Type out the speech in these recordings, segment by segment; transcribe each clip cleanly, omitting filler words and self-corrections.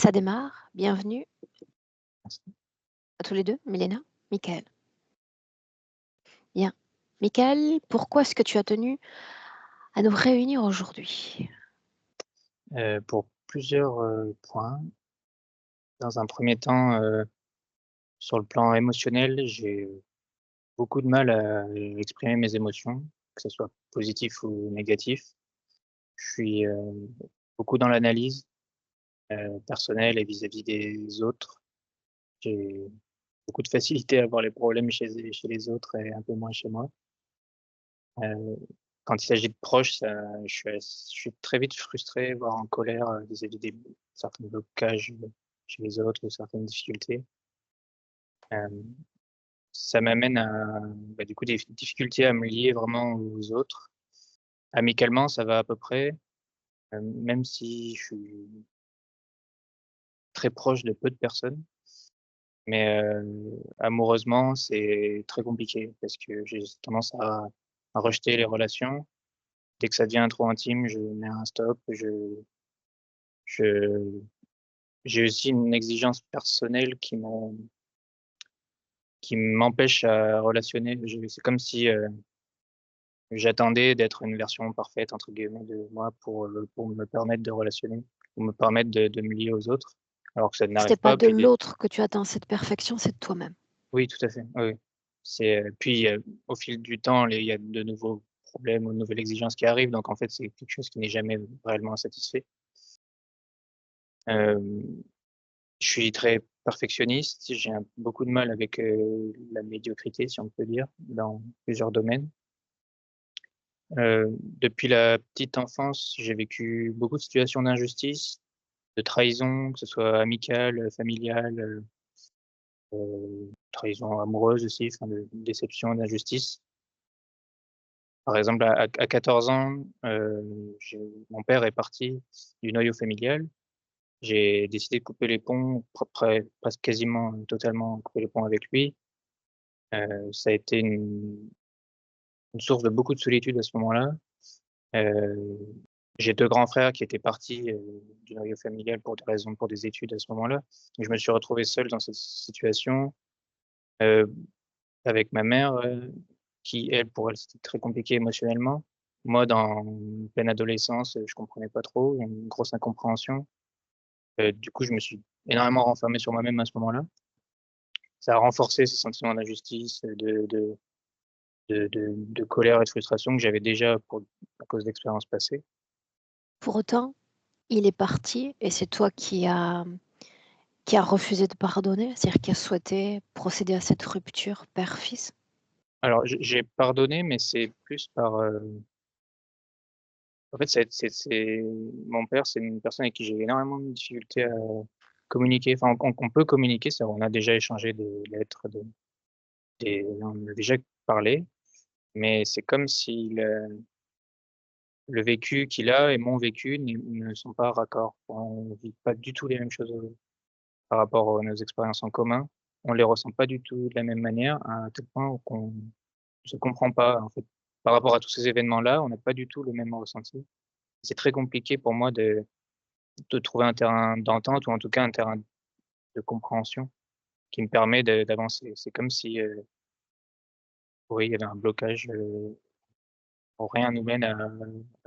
Ça démarre. Bienvenue à tous les 2, Milena, Michael. Bien. Michael, pourquoi est-ce que tu as tenu à nous réunir aujourd'hui? Pour plusieurs, points. Dans un premier temps, sur le plan émotionnel, j'ai beaucoup de mal à exprimer mes émotions, que ce soit positif ou négatif. Je suis, beaucoup dans l'analyse, personnelle et vis-à-vis des autres. J'ai beaucoup de facilité à voir les problèmes chez les autres et un peu moins chez moi. Heu, Quand il s'agit de proches, ça je suis très vite frustré, voire en colère, vis-à-vis des certains blocages, chez les autres ou certaines difficultés. Hem, Ça m'amène à, du coup, des difficultés à me lier vraiment aux autres. Amicalement, ça va à peu près, même si je suis très proche de peu de personnes, mais amoureusement, c'est très compliqué parce que j'ai tendance à rejeter les relations. Dès que ça devient trop intime, je mets un stop. Je j'ai aussi une exigence personnelle qui m'empêche à relationner. Je C'est comme si, j'attendais d'être une version «parfaite» entre guillemets de moi pour me permettre de relationner, pour me permettre de me lier aux autres, alors que ça C'est n'arrive pas pas. de Puis des l'autre que tu attends cette perfection, c'est de toi-même. Oui, tout à fait, oui, oui. Puis, au fil du temps, il y a de nouveaux problèmes ou de nouvelles exigences qui arrivent, donc en fait, c'est quelque chose qui n'est jamais réellement satisfait. Hem, je suis très perfectionniste, j'ai beaucoup de mal avec, la médiocrité, si on peut dire, dans plusieurs domaines. Depuis la petite enfance, j'ai vécu beaucoup de situations d'injustice, de trahison, que ce soit amicale, familiale, trahison amoureuse aussi, enfin de déception, d'injustice. Par exemple, à 14 ans, j'ai mon père est parti du noyau familial. J'ai décidé de couper les ponts, presque quasiment totalement couper les ponts avec lui. Ça a été une source de beaucoup de solitude à ce moment-là. Heu, j'ai 2 grands frères qui étaient partis, du noyau familial pour des études à ce moment-là. Je me suis retrouvé seul dans cette situation, heu, avec ma mère, qui elle, pour elle, c'était très compliqué émotionnellement. Moi, dans pleine adolescence, je comprenais pas trop, il y a une grosse incompréhension. Du coup, je me suis énormément renfermé sur moi-même à ce moment-là. Ça a renforcé ce sentiment d'injustice, de colère et de frustration que j'avais déjà à cause d'expériences passées. Pour autant, il est parti et c'est toi qui a refusé de pardonner? C'est-à-dire qui a souhaité procéder à cette rupture père-fils? Alors j'ai pardonné, mais c'est plus par, en fait, c'est mon père, c'est une personne avec qui j'ai énormément de difficultés à communiquer. Enfin, on peut communiquer, ça, on a déjà échangé des lettres, on a déjà parlé, mais c'est comme si le vécu qu'il a et mon vécu ne sont pas raccords. On vit pas du tout les mêmes choses, par rapport à nos expériences en commun. On les ressent pas du tout de la même manière, à tel point qu'on ne se comprend pas, en fait. Par rapport à tous ces événements-là, on n'a pas du tout le même ressenti. C'est très compliqué pour moi de trouver un terrain d'entente ou en tout cas un terrain de compréhension qui me permet d'avancer. C'est comme si, oui, il y avait un blocage, où rien nous mène à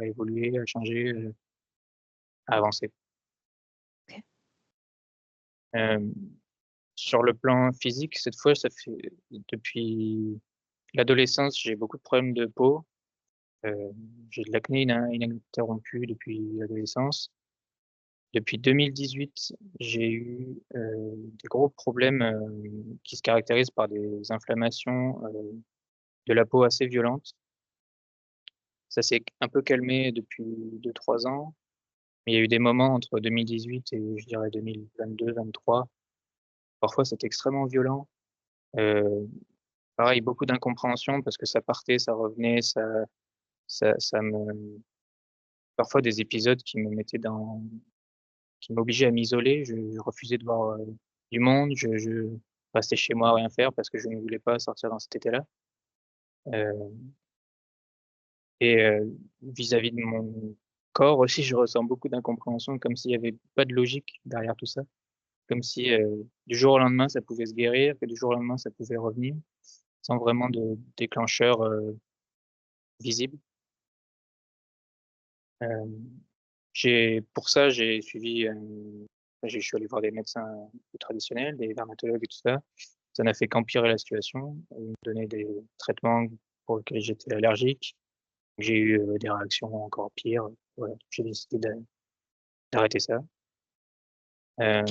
évoluer, à changer, à avancer. OK. Hem, sur le plan physique, cette fois, ça fait depuis l'adolescence, j'ai beaucoup de problèmes de peau. Heu, j'ai de l'acné ininterrompue depuis l'adolescence. Depuis 2018, j'ai eu, des gros problèmes, qui se caractérisent par des inflammations, de la peau assez violentes. Ça s'est un peu calmé depuis 2-3 ans, mais il y a eu des moments entre 2018 et je dirais 2022-23, parfois c'était extrêmement violent. Heu, Pareil, beaucoup d'incompréhension parce que ça partait, ça revenait, ça me parfois des épisodes qui m'obligeaient à m'isoler. Je refusais de voir, du monde. Je restais chez moi à rien faire parce que je ne voulais pas sortir dans cet état-là. Heu et vis-à-vis de mon corps aussi, je ressens beaucoup d'incompréhension, comme s'il y avait pas de logique derrière tout ça. Comme si, du jour au lendemain, ça pouvait se guérir, que du jour au lendemain, ça pouvait revenir, sans vraiment de déclencheur, visible. Hem, j'ai suivi, je suis allé voir des médecins plus traditionnels, des dermatologues et tout ça. Ça n'a fait qu'empirer la situation. Ils me donnaient des traitements pour lesquels j'étais allergique. J'ai eu, des réactions encore pires. Voilà, j'ai décidé d'arrêter ça. Hem,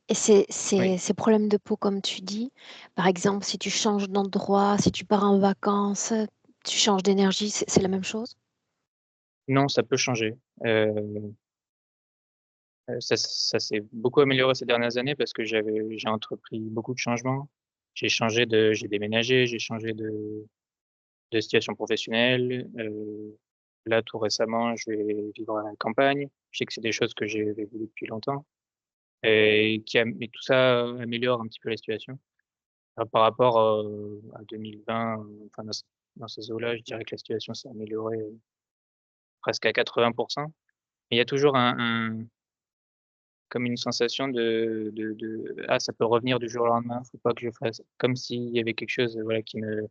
Et ces oui. ces ces problèmes de peau, comme tu dis, par exemple, si tu changes d'endroit, si tu pars en vacances, tu changes d'énergie, c'est la même chose? Non, ça peut changer. Ça s'est beaucoup amélioré ces dernières années parce que j'ai entrepris beaucoup de changements. J'ai déménagé, j'ai changé de situation professionnelle. Là, tout récemment, je vais vivre à la campagne. Je sais que c'est des choses que j'avais voulu depuis longtemps et tout ça améliore un petit peu la situation. Par rapport, à 2020, enfin dans ces eaux-là, je dirais que la situation s'est améliorée, presque à 80. Mais il y a toujours comme une sensation de: «Ah, ça peut revenir du jour au lendemain, faut pas que je fasse», comme s'il y avait quelque chose, voilà, qui me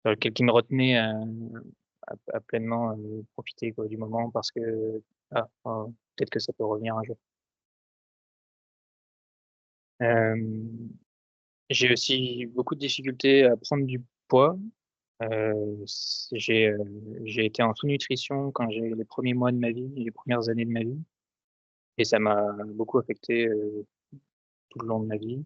retenait à pleinement, profiter, quoi, du moment parce que, peut-être que ça peut revenir un jour. Hem, j'ai aussi beaucoup de difficultés à prendre du poids. J'ai été en sous-nutrition quand j'ai eu les premiers mois de ma vie, les premières années de ma vie et ça m'a beaucoup affecté, tout le long de ma vie.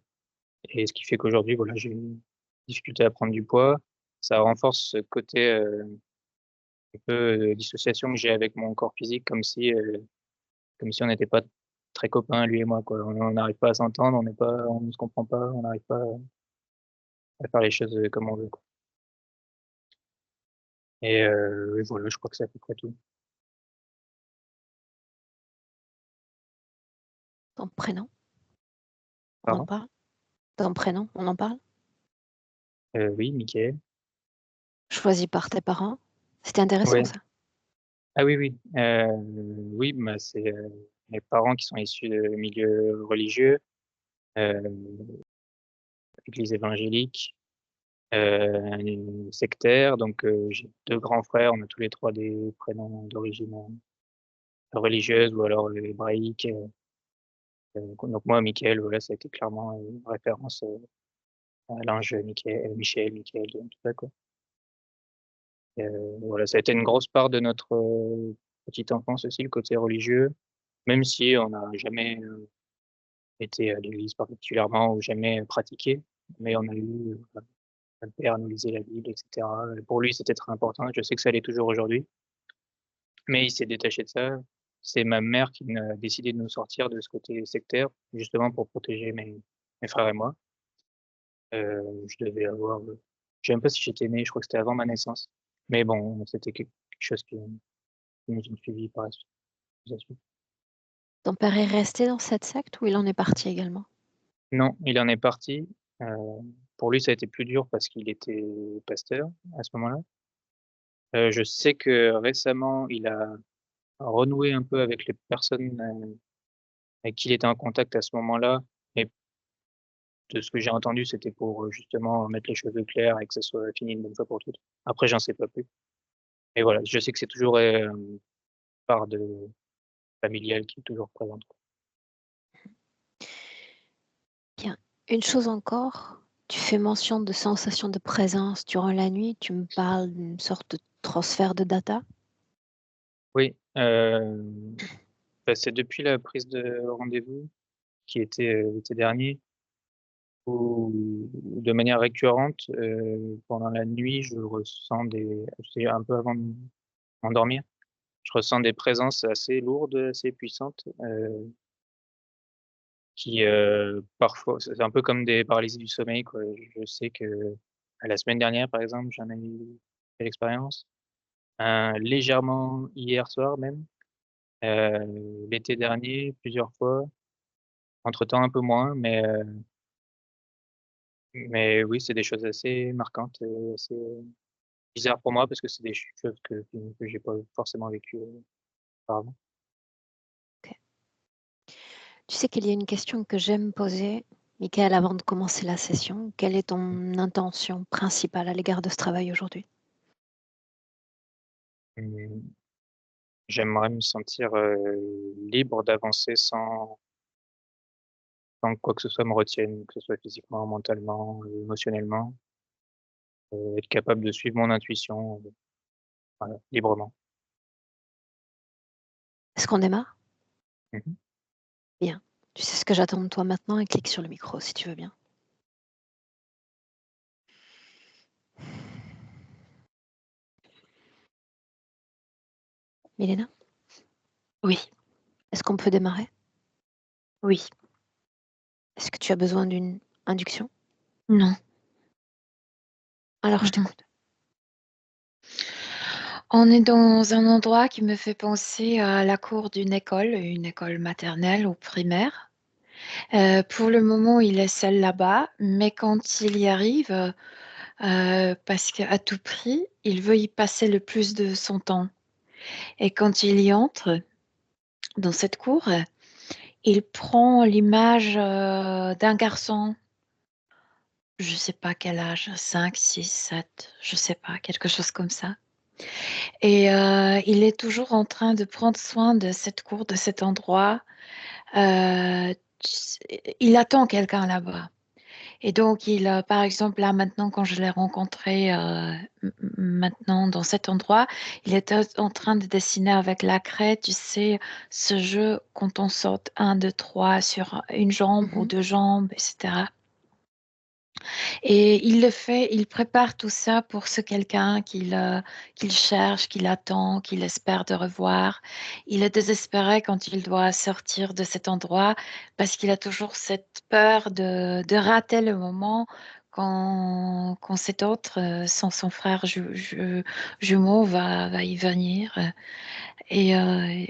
Et ce qui fait qu'aujourd'hui, voilà, j'ai une difficulté à prendre du poids. Ça renforce ce côté, un peu, dissociation que j'ai avec mon corps physique, comme si on n'était pas très copains, lui et moi, quoi. On n'arrive pas à s'entendre, on ne se comprend pas, on n'arrive pas à faire les choses, comme on veut, quoi. Et voilà, je crois que c'est à peu près tout. Ton prénom, on en Pardon? parle? Ton prénom, on en parle? Oui, Michael. Choisi par tes parents? C'était intéressant Ouais. ça. Ah oui, oui, oui, bah, c'est, mes parents qui sont issus de milieux religieux, heu, église évangélique. Sectaire, donc j'ai 2 grands frères, on a tous les 3 des prénoms d'origine, religieuse ou alors, hébraïque, donc moi, Michael, voilà, ça a été clairement une référence, à l'ange Michel, Michael, tout ça, quoi. Voilà, ça a été une grosse part de notre, petite enfance aussi, le côté religieux, même si on n'a jamais, été à l'église particulièrement ou jamais pratiqué, mais on a eu, un père nous lisait la Bible et cetera. Pour lui, c'était très important. Je sais que ça l'est toujours aujourd'hui. Mais il s'est détaché de ça. C'est ma mère qui a décidé de nous sortir de ce côté sectaire, justement pour protéger mes frères et moi. Je devais avoir, je sais même pas si j'étais né, je crois que c'était avant ma naissance. Mais bon, c'était quelque chose qui nous ont suivis par la suite. Ton père est resté dans cette secte ou il en est parti également? Non, il en est parti. Heu, pour lui, ça a été plus dur parce qu'il était pasteur à ce moment-là. Je sais que récemment, il a renoué un peu avec les personnes, avec qui il était en contact à ce moment-là. Mais de ce que j'ai entendu, c'était pour, justement mettre les choses au clair et que ça soit fini une bonne fois pour toutes. Après, j'en sais pas plus. Mais voilà, je sais que c'est toujours, part de familiale qui est toujours présente, quoi. Bien. Une chose encore, tu fais mention de sensation de présence durant la nuit, tu me parles d'une sorte de transfert de data? Oui, bah, c'est depuis la prise de rendez-vous qui était, l'été dernier où de manière récurrente, pendant la nuit, je ressens c'est un peu avant de m'endormir, je ressens des présences assez lourdes, assez puissantes, qui, parfois c'est un peu comme des paralysies du sommeil, quoi. Je sais que, la semaine dernière, par exemple, j'en ai eu fait l'expérience, légèrement hier soir même, l'été dernier plusieurs fois, entre-temps un peu moins, mais oui, c'est des choses assez marquantes et assez bizarres pour moi parce que c'est des choses que j'ai pas forcément vécues, Pardon? OK. Tu sais qu'il y a une question que j'aime poser, Michael, avant de commencer la session. Quelle est ton intention principale à l'égard de ce travail aujourd'hui? Mmh, j'aimerais me sentir, libre d'avancer sans que quoi que ce soit me retienne, que ce soit physiquement, mentalement, émotionnellement, être capable de suivre mon intuition, voilà, librement. Est-ce qu'on démarre? Mmh mh. Bien. Tu sais ce que j'attends de toi maintenant et clique sur le micro si tu veux bien. Milena? Oui, Est-ce qu'on peut démarrer? oui, Est-ce que tu as besoin d'une induction? non. Alors je Mmh. t'écoute. On est dans un endroit qui me fait penser à la cour d'une école, une école maternelle ou primaire. Pour le moment, il est seul là-bas, mais quand il y arrive, parce qu'à tout prix, il veut y passer le plus de son temps. Et quand il y entre dans cette cour, il prend l'image, d'un garçon, je sais pas quel âge, 5, 6, 7, je sais pas, quelque chose comme ça. Et il est toujours en train de prendre soin de cette cour, de cet endroit. Il attend quelqu'un là-bas. Et donc, par exemple, là maintenant, quand je l'ai rencontré maintenant dans cet endroit, il était en train de dessiner avec la craie, tu sais, ce jeu quand on saute 1, 2, 3 sur une jambe ou Mmh. 2 jambes, etc. Et il le fait, il prépare tout ça pour ce quelqu'un qu'il cherche, qu'il attend, qu'il espère de revoir. Il est désespéré quand il doit sortir de cet endroit parce qu'il a toujours cette peur de rater le moment quand cet autre, son frère jumeau, va y venir. Et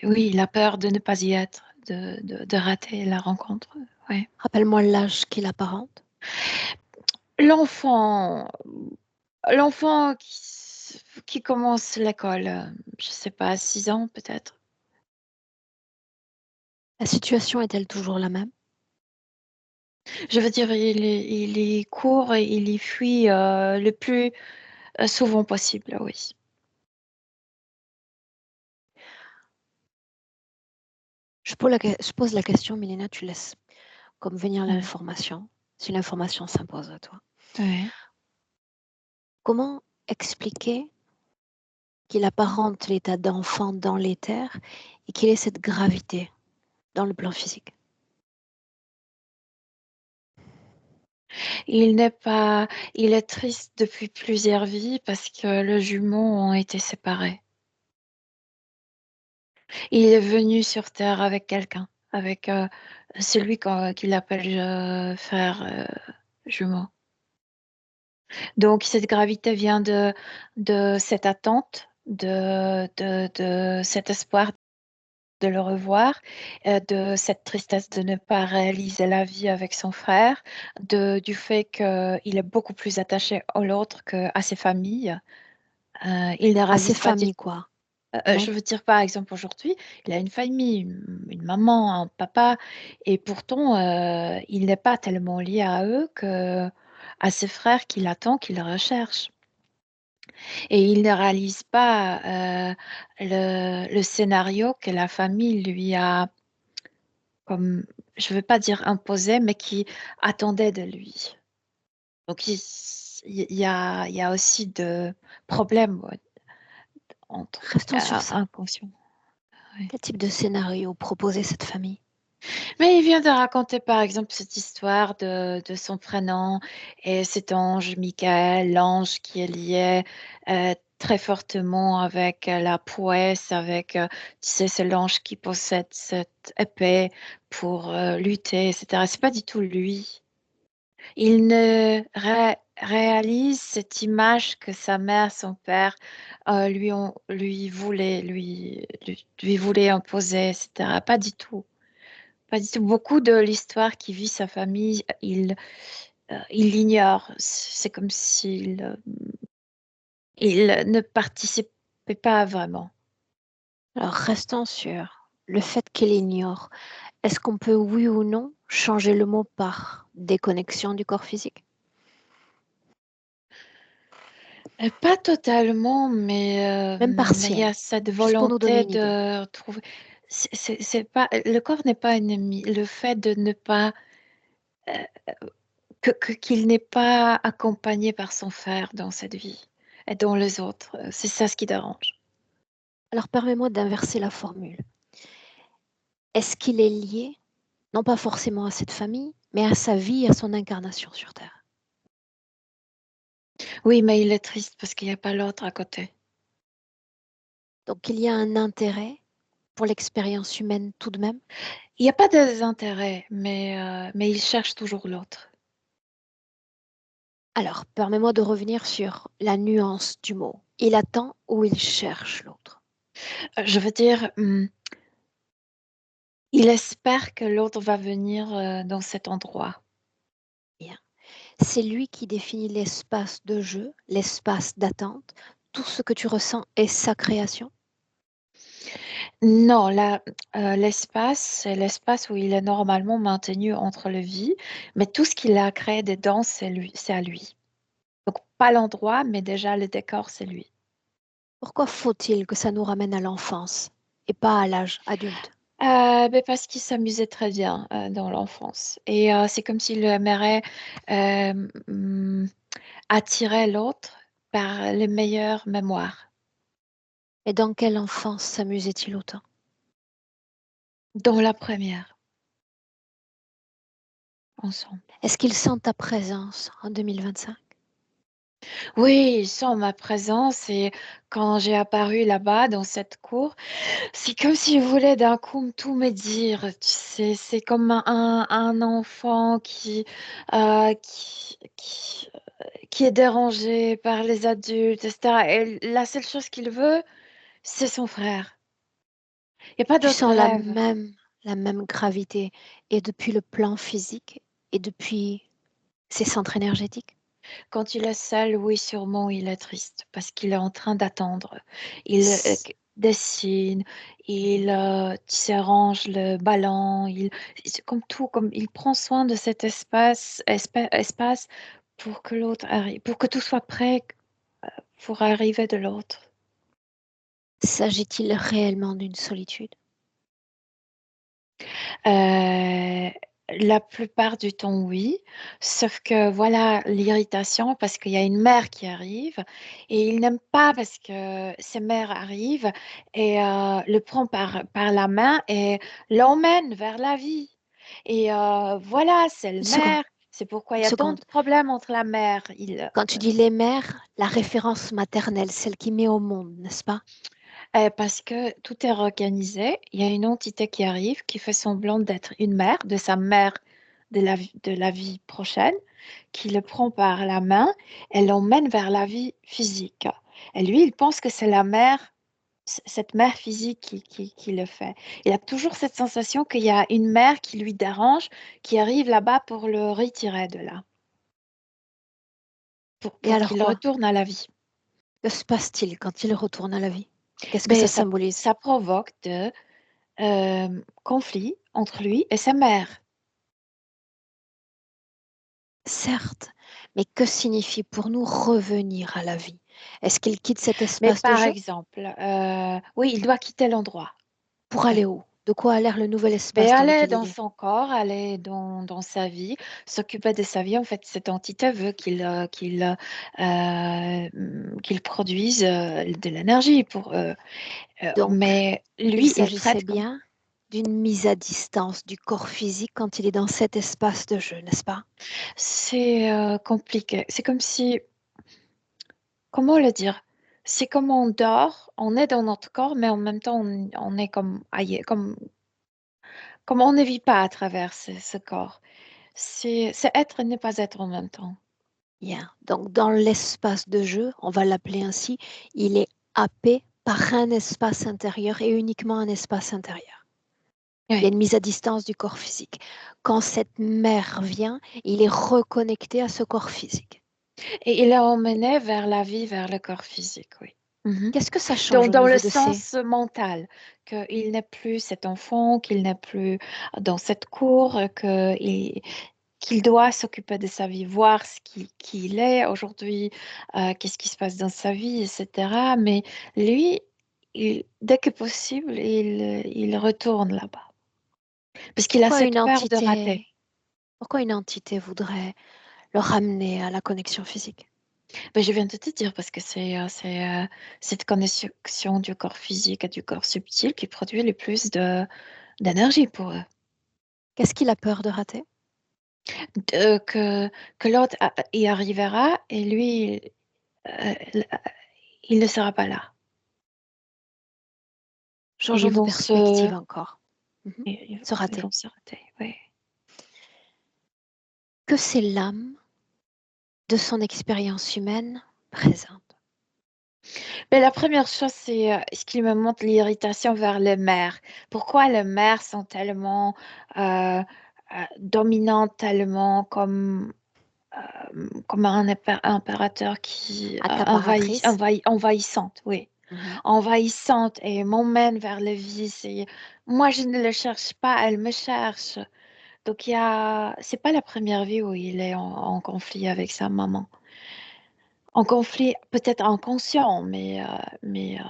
oui, il a peur de ne pas y être, de rater la rencontre. Ouais. Rappelle-moi l'âge qu'il apparente. L'enfant, l'enfant qui commence l'école, je sais pas, 6 ans peut-être. La situation est-elle toujours la même? Je veux dire, il y court et il y fuit, le plus, souvent possible, oui. Je pose la question, Milena, tu laisses comme venir Ouais, l'information, si l'information s'impose à toi. ouais. Comment expliquer qu'il apparente l'état d'enfant dans l'éther et qu'il ait cette gravité dans le plan physique? Il n'est pas il est triste depuis plusieurs vies parce que le jumeau ont été séparés. Il est venu sur terre avec quelqu'un, avec, celui qu'il appelle, frère, jumeau. Donc cette gravité vient de cette attente, de cet espoir de le revoir, de cette tristesse de ne pas réaliser la vie avec son frère, du fait qu'il est beaucoup plus attaché à l'autre qu'à ses familles. Il ne À ses réalise pas du familles, quoi, je non? veux dire, par exemple, aujourd'hui, il a une famille, une maman, un papa et pourtant, il n'est pas tellement lié à eux qu'à ses frères qu'il attend, qu'il recherche. Et il ne réalise pas le scénario que la famille lui a, comme, je ne veux pas dire imposé, mais qui attendait de lui. Donc il y a aussi de problèmes ouais, entre Restons sur ça. inconscient. Ouais. Quel type de scénario proposait cette famille? Mais il vient de raconter par exemple cette histoire de son prénom et cet ange Michael, l'ange qui est lié très fortement avec la prouesse, avec, tu sais, c'est l'ange qui possède cette épée pour lutter, etc. C'est pas du tout lui. Il ne réalise cette image que sa mère, son père lui voulait imposer, etc. Pas du tout. Pas du tout. Beaucoup de l'histoire qui vit sa famille, il l'ignore. C'est comme s'il il ne participait pas vraiment. Alors, restons sur le fait qu'il ignore. Est-ce qu'on peut, oui ou non, changer le mot par déconnexion du corps physique? Pas totalement, mais Même il y partiel, a cette juste pour nous donner volonté une idée. de trouver. C'est pas, le corps n'est pas ennemi. Le fait de ne pas, euh, qu'il n'est pas accompagné par son frère dans cette vie et dans les autres, c'est ça ce qui dérange. Alors, permets-moi d'inverser la formule. Est-ce qu'il est lié, non pas forcément à cette famille, mais à sa vie et à son incarnation sur Terre? Oui, mais il est triste parce qu'il n'y a pas l'autre à côté. Donc, il y a un intérêt pour l'expérience humaine tout de même. Il n'y a pas de désintérêt, mais il cherche toujours l'autre. Alors, permets-moi de revenir sur la nuance du mot. Il attend ou il cherche l'autre. Je veux dire, il espère que l'autre va venir dans cet endroit. Bien. C'est lui qui définit l'espace de jeu, l'espace d'attente. Tout ce que tu ressens est sa création. Non, l'espace, c'est l'espace où il est normalement maintenu entre le vie, mais tout ce qu'il a créé dedans, c'est lui, c'est à lui. Donc pas l'endroit, mais déjà le décor, c'est lui. Pourquoi faut-il que ça nous ramène à l'enfance et pas à l'âge adulte? Ben parce qu'il s'amusait très bien dans l'enfance. Et c'est comme s'il aimerait euh, hum, attirer l'autre par les meilleures mémoires. Et dans quelle enfance s'amusait-il autant? Dans la première, ensemble. Est-ce qu'il sent ta présence en 2025? Oui, il sent ma présence et quand j'ai apparu là-bas dans cette cour, c'est comme s'il voulait d'un coup tout me dire. Tu sais, c'est comme un enfant qui est dérangé par les adultes, etc. Et la seule chose qu'il veut, c'est son frère. Il n'y a pas Tu d'autre sens rêve. la même gravité et depuis le plan physique et depuis ses centres énergétiques? Quand il est seul, oui, sûrement, il est triste parce qu'il est en train d'attendre. Il S- dessine, il tu sais, range le ballon, c'est comme tout, comme il prend soin de cet espace pour que l'autre arrive, pour que tout soit prêt pour arriver de l'autre. S'agit-il réellement d'une solitude? Euh, la plupart du temps, oui. Sauf que voilà l'irritation parce qu'il y a une mère qui arrive et il n'aime pas parce que ces mères arrivent et le prend par la main et l'emmène vers la vie. Et voilà, c'est le Une seconde, mère. C'est pourquoi il une y a tant de seconde. problèmes entre la mère. Quand tu dis les mères, la référence maternelle, celle qui met au monde, n'est-ce pas? Parce que tout est organisé. Il y a une entité qui arrive, qui fait semblant d'être une mère, de sa mère de la vie prochaine, qui le prend par la main et l'emmène vers la vie physique. Et lui, il pense que c'est la mère, cette mère physique qui le fait. Il a toujours cette sensation qu'il y a une mère qui lui dérange, qui arrive là-bas pour le retirer de là, Et pour alors qu'il quoi? retourne à la vie. Que se passe-t-il quand il retourne à la vie? Qu'est-ce que Mais ça symbolise? ça provoque de conflits entre lui et sa mère. Certes, mais que signifie pour nous revenir à la vie? Est-ce qu'il quitte cet Mais espace de par jeu exemple, oui, il doit quitter l'endroit. pour Oui. aller où? De quoi a l'air le nouvel Mais espace dans aller lequel dans il est? son corps, aller dans sa vie, s'occuper de sa vie. En fait, cette entité veut qu'il produise de l'énergie pour eux. Donc, Mais il lui, il s'agissait traite comme... bien d'une mise à distance du corps physique quand il est dans cet espace de jeu, n'est-ce pas? C'est compliqué. C'est comme si... Comment le dire? C'est comme on dort, on est dans notre corps, mais en même temps, on est comme ailleurs, comme on ne vit pas à travers ce corps. C'est être et ne pas être en même temps. Bien. Donc, dans l'espace de jeu, on va l'appeler ainsi, il est happé par un espace intérieur et uniquement un espace intérieur. Il y a Oui. une mise à distance du corps physique. Quand cette mère vient, il est reconnecté à ce corps physique. Et il est emmené vers la vie, vers le corps physique, oui. Qu'est-ce que ça change au Dans le niveau de ses... sens mental, qu'il n'est plus cet enfant, qu'il n'est plus dans cette cour, qu'il doit s'occuper de sa vie, voir qui il est aujourd'hui, qu'est-ce qui se passe dans sa vie, etc. Mais lui, dès que possible, il retourne là-bas. Parce qu'il a Pourquoi cette peur de rater. pourquoi une entité voudrait le ramener à la connexion physique? Ben, je viens de te dire, parce que cette connexion du corps physique et du corps subtil qui produit le plus d'énergie pour eux. Qu'est-ce qu'il a peur de rater? Que l'autre y arrivera et lui, euh, il ne sera pas là. Et Changeons de perspective encore. Mhm. Se ils rater. vont se rater, oui. Que c'est l'âme de son expérience humaine présente. Mais la première chose, c'est ce qui me montre l'irritation vers les mères. Pourquoi les mères sont tellement dominantes, tellement comme un impérateur qui Accaparatrice. envahissante, oui. Mhm. Envahissante et m'emmène vers le vice. Et moi, je ne le cherche pas, elle me cherche. Donc, c'est pas la première vie où il est en conflit avec sa maman. En conflit, peut-être inconscient, mais il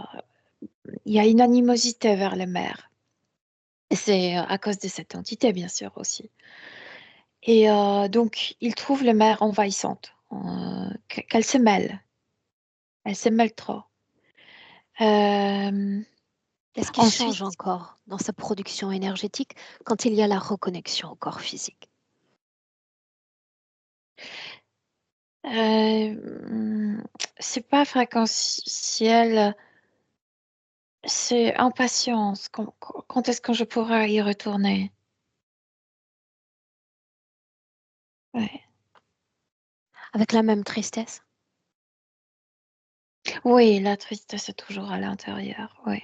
y a une animosité vers les mères. Et c'est à cause de cette entité, bien sûr, aussi. Et donc, il trouve les mères envahissantes, qu'elles se mêlent. Elles se mêlent trop. Euh, Qu'est-ce qui change ensuite, encore dans sa production énergétique quand il y a la reconnexion au corps physique? c'est pas fréquentiel, c'est impatience. Quand est-ce que je pourrai y retourner? Ouais. Avec la même tristesse? Oui, la tristesse est toujours à l'intérieur. Oui.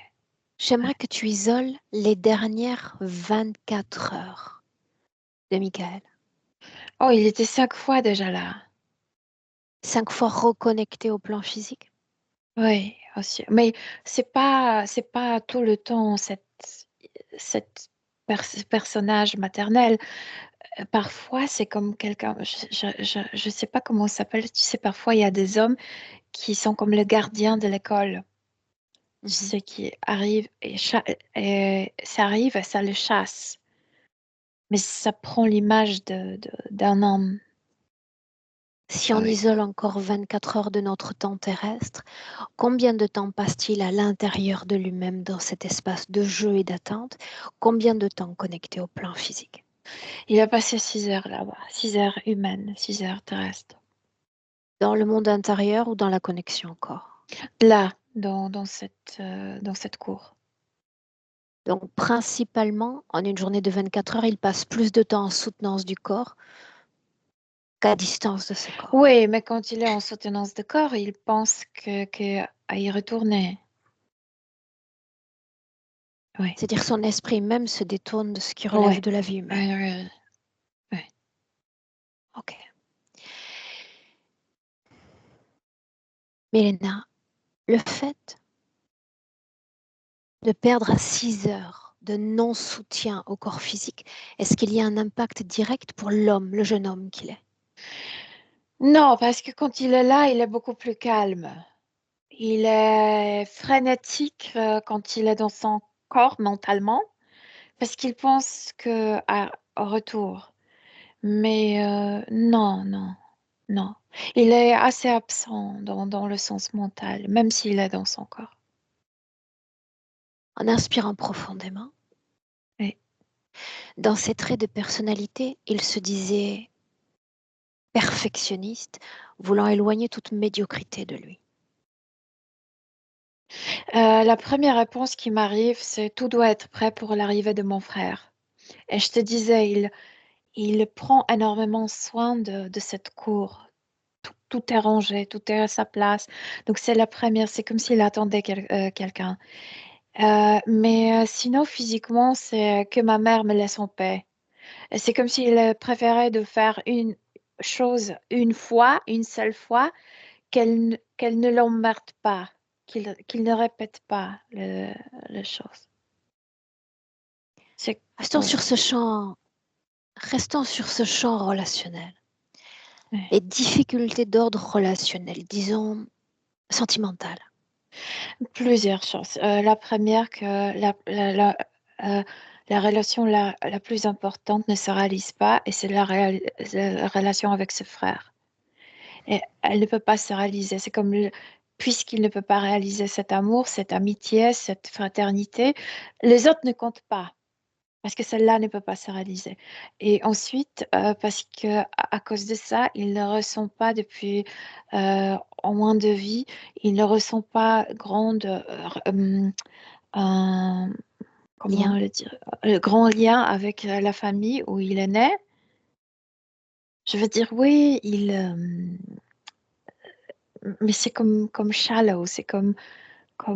J'aimerais que tu isoles les dernières 24 heures de Michael. Oh, il était 5 fois déjà là. 5 fois reconnecté au plan physique. Oui, aussi. Mais c'est pas tout le temps cette personnage maternel. Parfois, c'est comme quelqu'un, je sais pas comment ça s'appelle. Tu sais, parfois, il y a des hommes qui sont comme le gardien de l'école. Tu Mhm. sais, qui arrive et ça arrive et ça le chasse. Mais ça prend l'image d'un homme. Si on Oui. isole encore 24 heures de notre temps terrestre, combien de temps passe-t-il à l'intérieur de lui-même dans cet espace de jeu et d'attente? Combien de temps connecté au plan physique? Il a passé 6 heures là-bas, 6 heures humaines, 6 heures terrestres. Dans le monde intérieur ou dans la connexion au corps? Là, dans cette cour. Donc principalement, en une journée de 24 heures, il passe plus de temps en soutenance du corps qu'à distance de ce corps. Oui, mais quand il est en soutenance de corps, il pense à y retourner. Oui, C'est-à-dire son esprit même se détourne de ce qui relève oui, de la vie humaine. oui, oui, oui. Ok. Mélena, le fait de perdre à 6 heures de non-soutien au corps physique, est-ce qu'il y a un impact direct pour l'homme, le jeune homme qu'il est? Non, parce que quand il est là, il est beaucoup plus calme. Il est frénétique quand il est dans son corps mentalement, parce qu'il pense au retour. Mais non, non, non. Il est assez absent dans le sens mental, même s'il est dans son corps. En inspirant profondément, Oui. dans ses traits de personnalité, il se disait perfectionniste, voulant éloigner toute médiocrité de lui. La première réponse qui m'arrive, c'est tout doit être prêt pour l'arrivée de mon frère. Et je te disais, il prend énormément soin de cette cour. Tout est rangé, tout est à sa place. Donc c'est la première, c'est comme s'il attendait quelqu'un. Mais sinon, physiquement, c'est que ma mère me laisse en paix. Et c'est comme s'il préférait de faire une chose une fois, une seule fois, qu'elle ne l'emmerde pas. qu'il ne répète pas les choses. Restons Oui. sur ce champ relationnel. Oui. Les difficultés d'ordre relationnel, disons sentimentales. Plusieurs choses. La première, que la relation la plus importante ne se réalise pas, et c'est la relation avec ce frère. Et elle ne peut pas se réaliser. C'est comme puisqu'il ne peut pas réaliser cet amour, cette amitié, cette fraternité, les autres ne comptent pas. Parce que celle-là ne peut pas se réaliser. Et ensuite, parce que à cause de ça, il ne ressent pas depuis en moins de vie, il ne ressent pas un- comment Lien. le dire, grand lien avec la famille où il est né. Je veux dire, oui, mais c'est comme shallow, c'est comme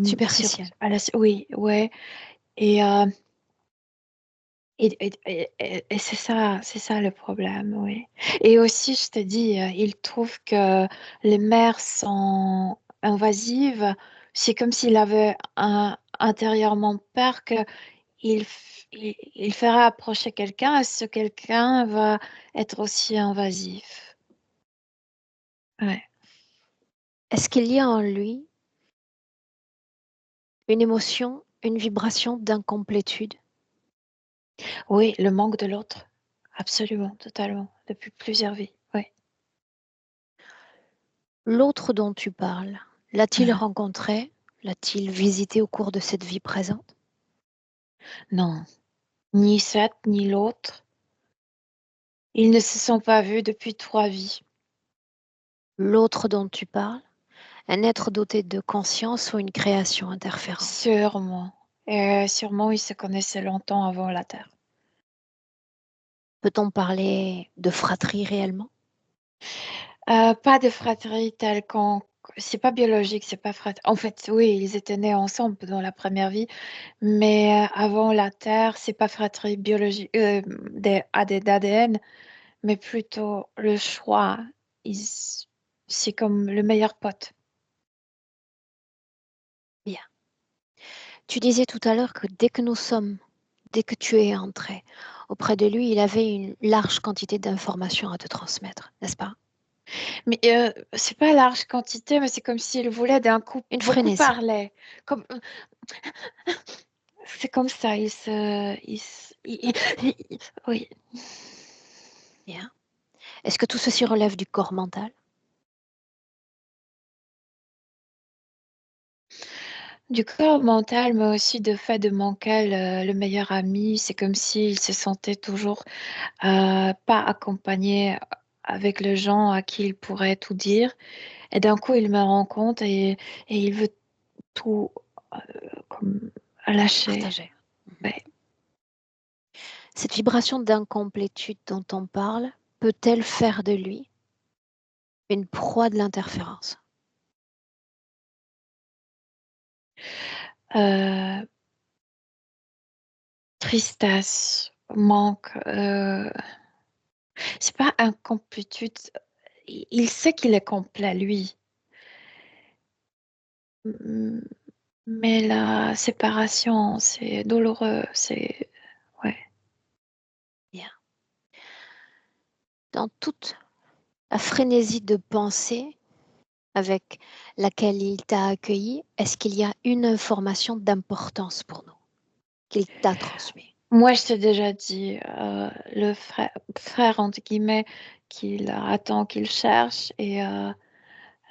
Superficiel. oui, ouais. Et, et c'est ça le problème, oui. Et aussi, je te dis, il trouve que les mères sont invasives. C'est comme s'il avait intérieurement peur que il fera approcher quelqu'un et ce quelqu'un va être aussi invasif. Ouais. Est-ce qu'il y a en lui une émotion, une vibration d'incomplétude? Oui, le manque de l'autre. Absolument, totalement. Depuis plusieurs vies. Oui. L'autre dont tu parles, l'a-t-il Mhm. rencontré? L'a-t-il visité au cours de cette vie présente? Non, ni cette, ni l'autre. Ils ne se sont pas vus depuis 3 vies. L'autre dont tu parles, un être doté de conscience ou une création interférente? Sûrement. Sûrement, ils se connaissaient longtemps avant la Terre. Peut-on parler de fratrie réellement? Pas de fratrie telle qu'on... C'est pas biologique, c'est pas fratrie. En fait, oui, ils étaient nés ensemble dans la première vie, mais avant la Terre, c'est pas fratrie biologique d'ADN, mais plutôt le choix. Ils- C'est comme le meilleur pote. Bien. Tu disais tout à l'heure que dès que tu es entré auprès de lui, il avait une large quantité d'informations à te transmettre, n'est-ce pas? Mais c'est pas large quantité, mais c'est comme s'il voulait d'un coup Une beaucoup frénésie. parler. Comme, c'est comme ça, oui. Bien. Est-ce que tout ceci relève du corps mental? Du corps mental, mais aussi de fait de manquer le meilleur ami. C'est comme s'il se sentait toujours pas accompagné avec les gens à qui il pourrait tout dire. Et d'un coup, il me rend compte et il veut tout euh, comme lâcher. Partagé. Ouais. Cette vibration d'incomplétude dont on parle peut-elle faire de lui une proie de l'interférence? Euh, Tristesse, manque. C'est pas incomplétude. Il sait qu'il est complet, lui. Mm, Mais la séparation, c'est douloureux. C'est. Ouais. Bien. Dans toute la frénésie de pensée avec laquelle il t'a accueilli, est-ce qu'il y a une information d'importance pour nous qu'il t'a transmise? Moi, je t'ai déjà dit, le frère, entre guillemets, qu'il attend, qu'il cherche et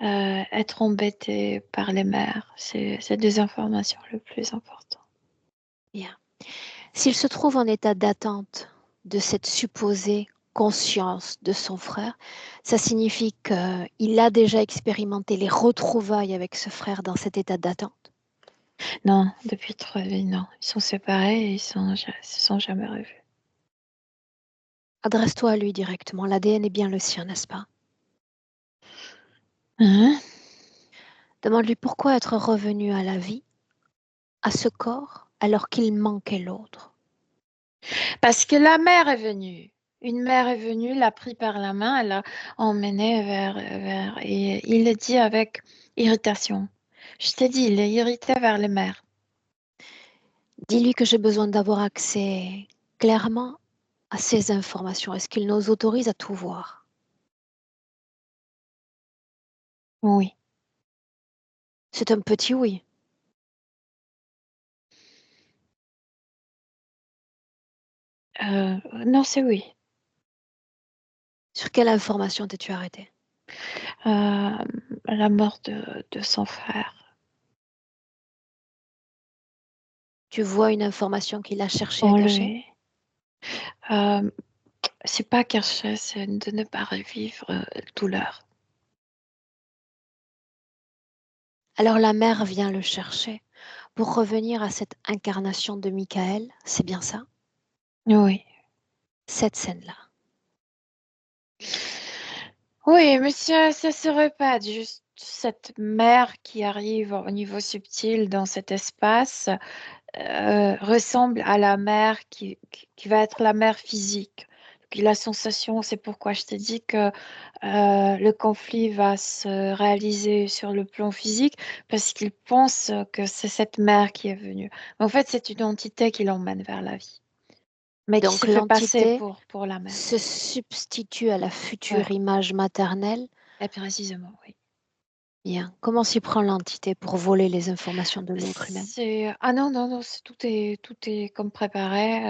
être embêté par les mères. C'est des informations les plus importantes. Bien. S'il se trouve en état d'attente de cette supposée conscience de son frère, ça signifie qu'il a déjà expérimenté les retrouvailles avec ce frère dans cet état d'attente. Non, depuis 3 vies, non. Ils sont séparés et se sont jamais revus. Adresse-toi à lui directement. L'ADN est bien le sien, n'est-ce pas? Hein? Demande-lui pourquoi être revenu à la vie, à ce corps, alors qu'il manquait l'autre. Parce que la mère est venue. Une mère est venue, l'a pris par la main, elle l'a emmené vers... Et il le dit avec irritation. Je t'ai dit, il est irrité vers les mères. Dis-lui que j'ai besoin d'avoir accès clairement à ces informations. Est-ce qu'il nous autorise à tout voir? Oui. C'est un petit oui. Non, c'est oui. Sur quelle information t'es-tu arrêté? La mort de son frère. Tu vois une information qu'il a cherché à En cacher? lui. C'est pas cacher, c'est de ne pas revivre douleur. Alors la mère vient le chercher pour revenir à cette incarnation de Michael, c'est bien ça? Oui. Cette scène-là. Oui, mais ça se répète. Juste cette mère qui arrive au niveau subtil dans cet espace ressemble à la mère qui va être la mère physique. Donc, la sensation, c'est pourquoi je t'ai dit que le conflit va se réaliser sur le plan physique, parce qu'il pense que c'est cette mère qui est venue. Mais en fait, c'est une entité qui l'emmène vers la vie, mais qui Donc s'est fait passer l'entité pour la mère. se substitue à la Ouais, future image maternelle. et précisément, oui. Bien. Comment s'y prend l'entité pour voler les informations de l'autre humaine? Ah non, non, non, tout est comme préparé.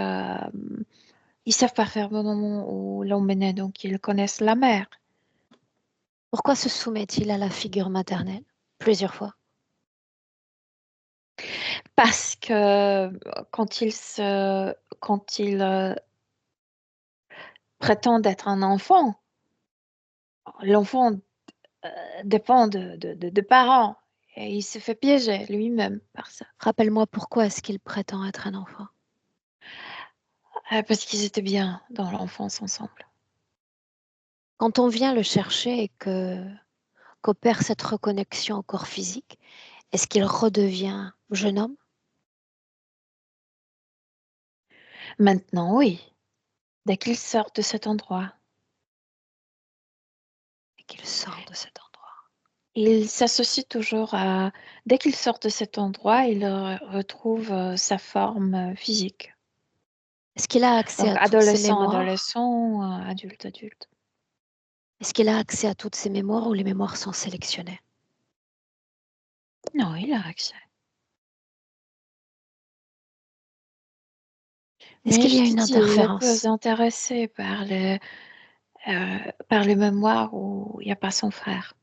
Ils savent pas faire au moment où l'emmener, donc ils connaissent la mère. Pourquoi se soumet-il à la figure maternelle plusieurs fois? Parce que quand il prétend être un enfant, l'enfant dépend de parents et il se fait piéger lui-même par ça. Rappelle-moi pourquoi est-ce qu'il prétend être un enfant? Parce qu'ils étaient bien dans l'enfance ensemble. Quand on vient le chercher et que qu'opère cette reconnexion au corps physique, est-ce qu'il redevient jeune homme Maintenant, oui, dès qu'il sort de cet endroit, et qu'il sort de cet endroit? il s'associe toujours à... Dès qu'il sort de cet endroit, il retrouve sa forme physique. Est-ce qu'il a accès Donc, à toutes ses mémoires? adolescent, adulte. Est-ce qu'il a accès à toutes ses mémoires ou les mémoires sont sélectionnées? Non, il a accès. Est-ce Mais qu'il y je a te une dis, il est peu interférence? intéressé par les mémoires où il n'y a pas son frère.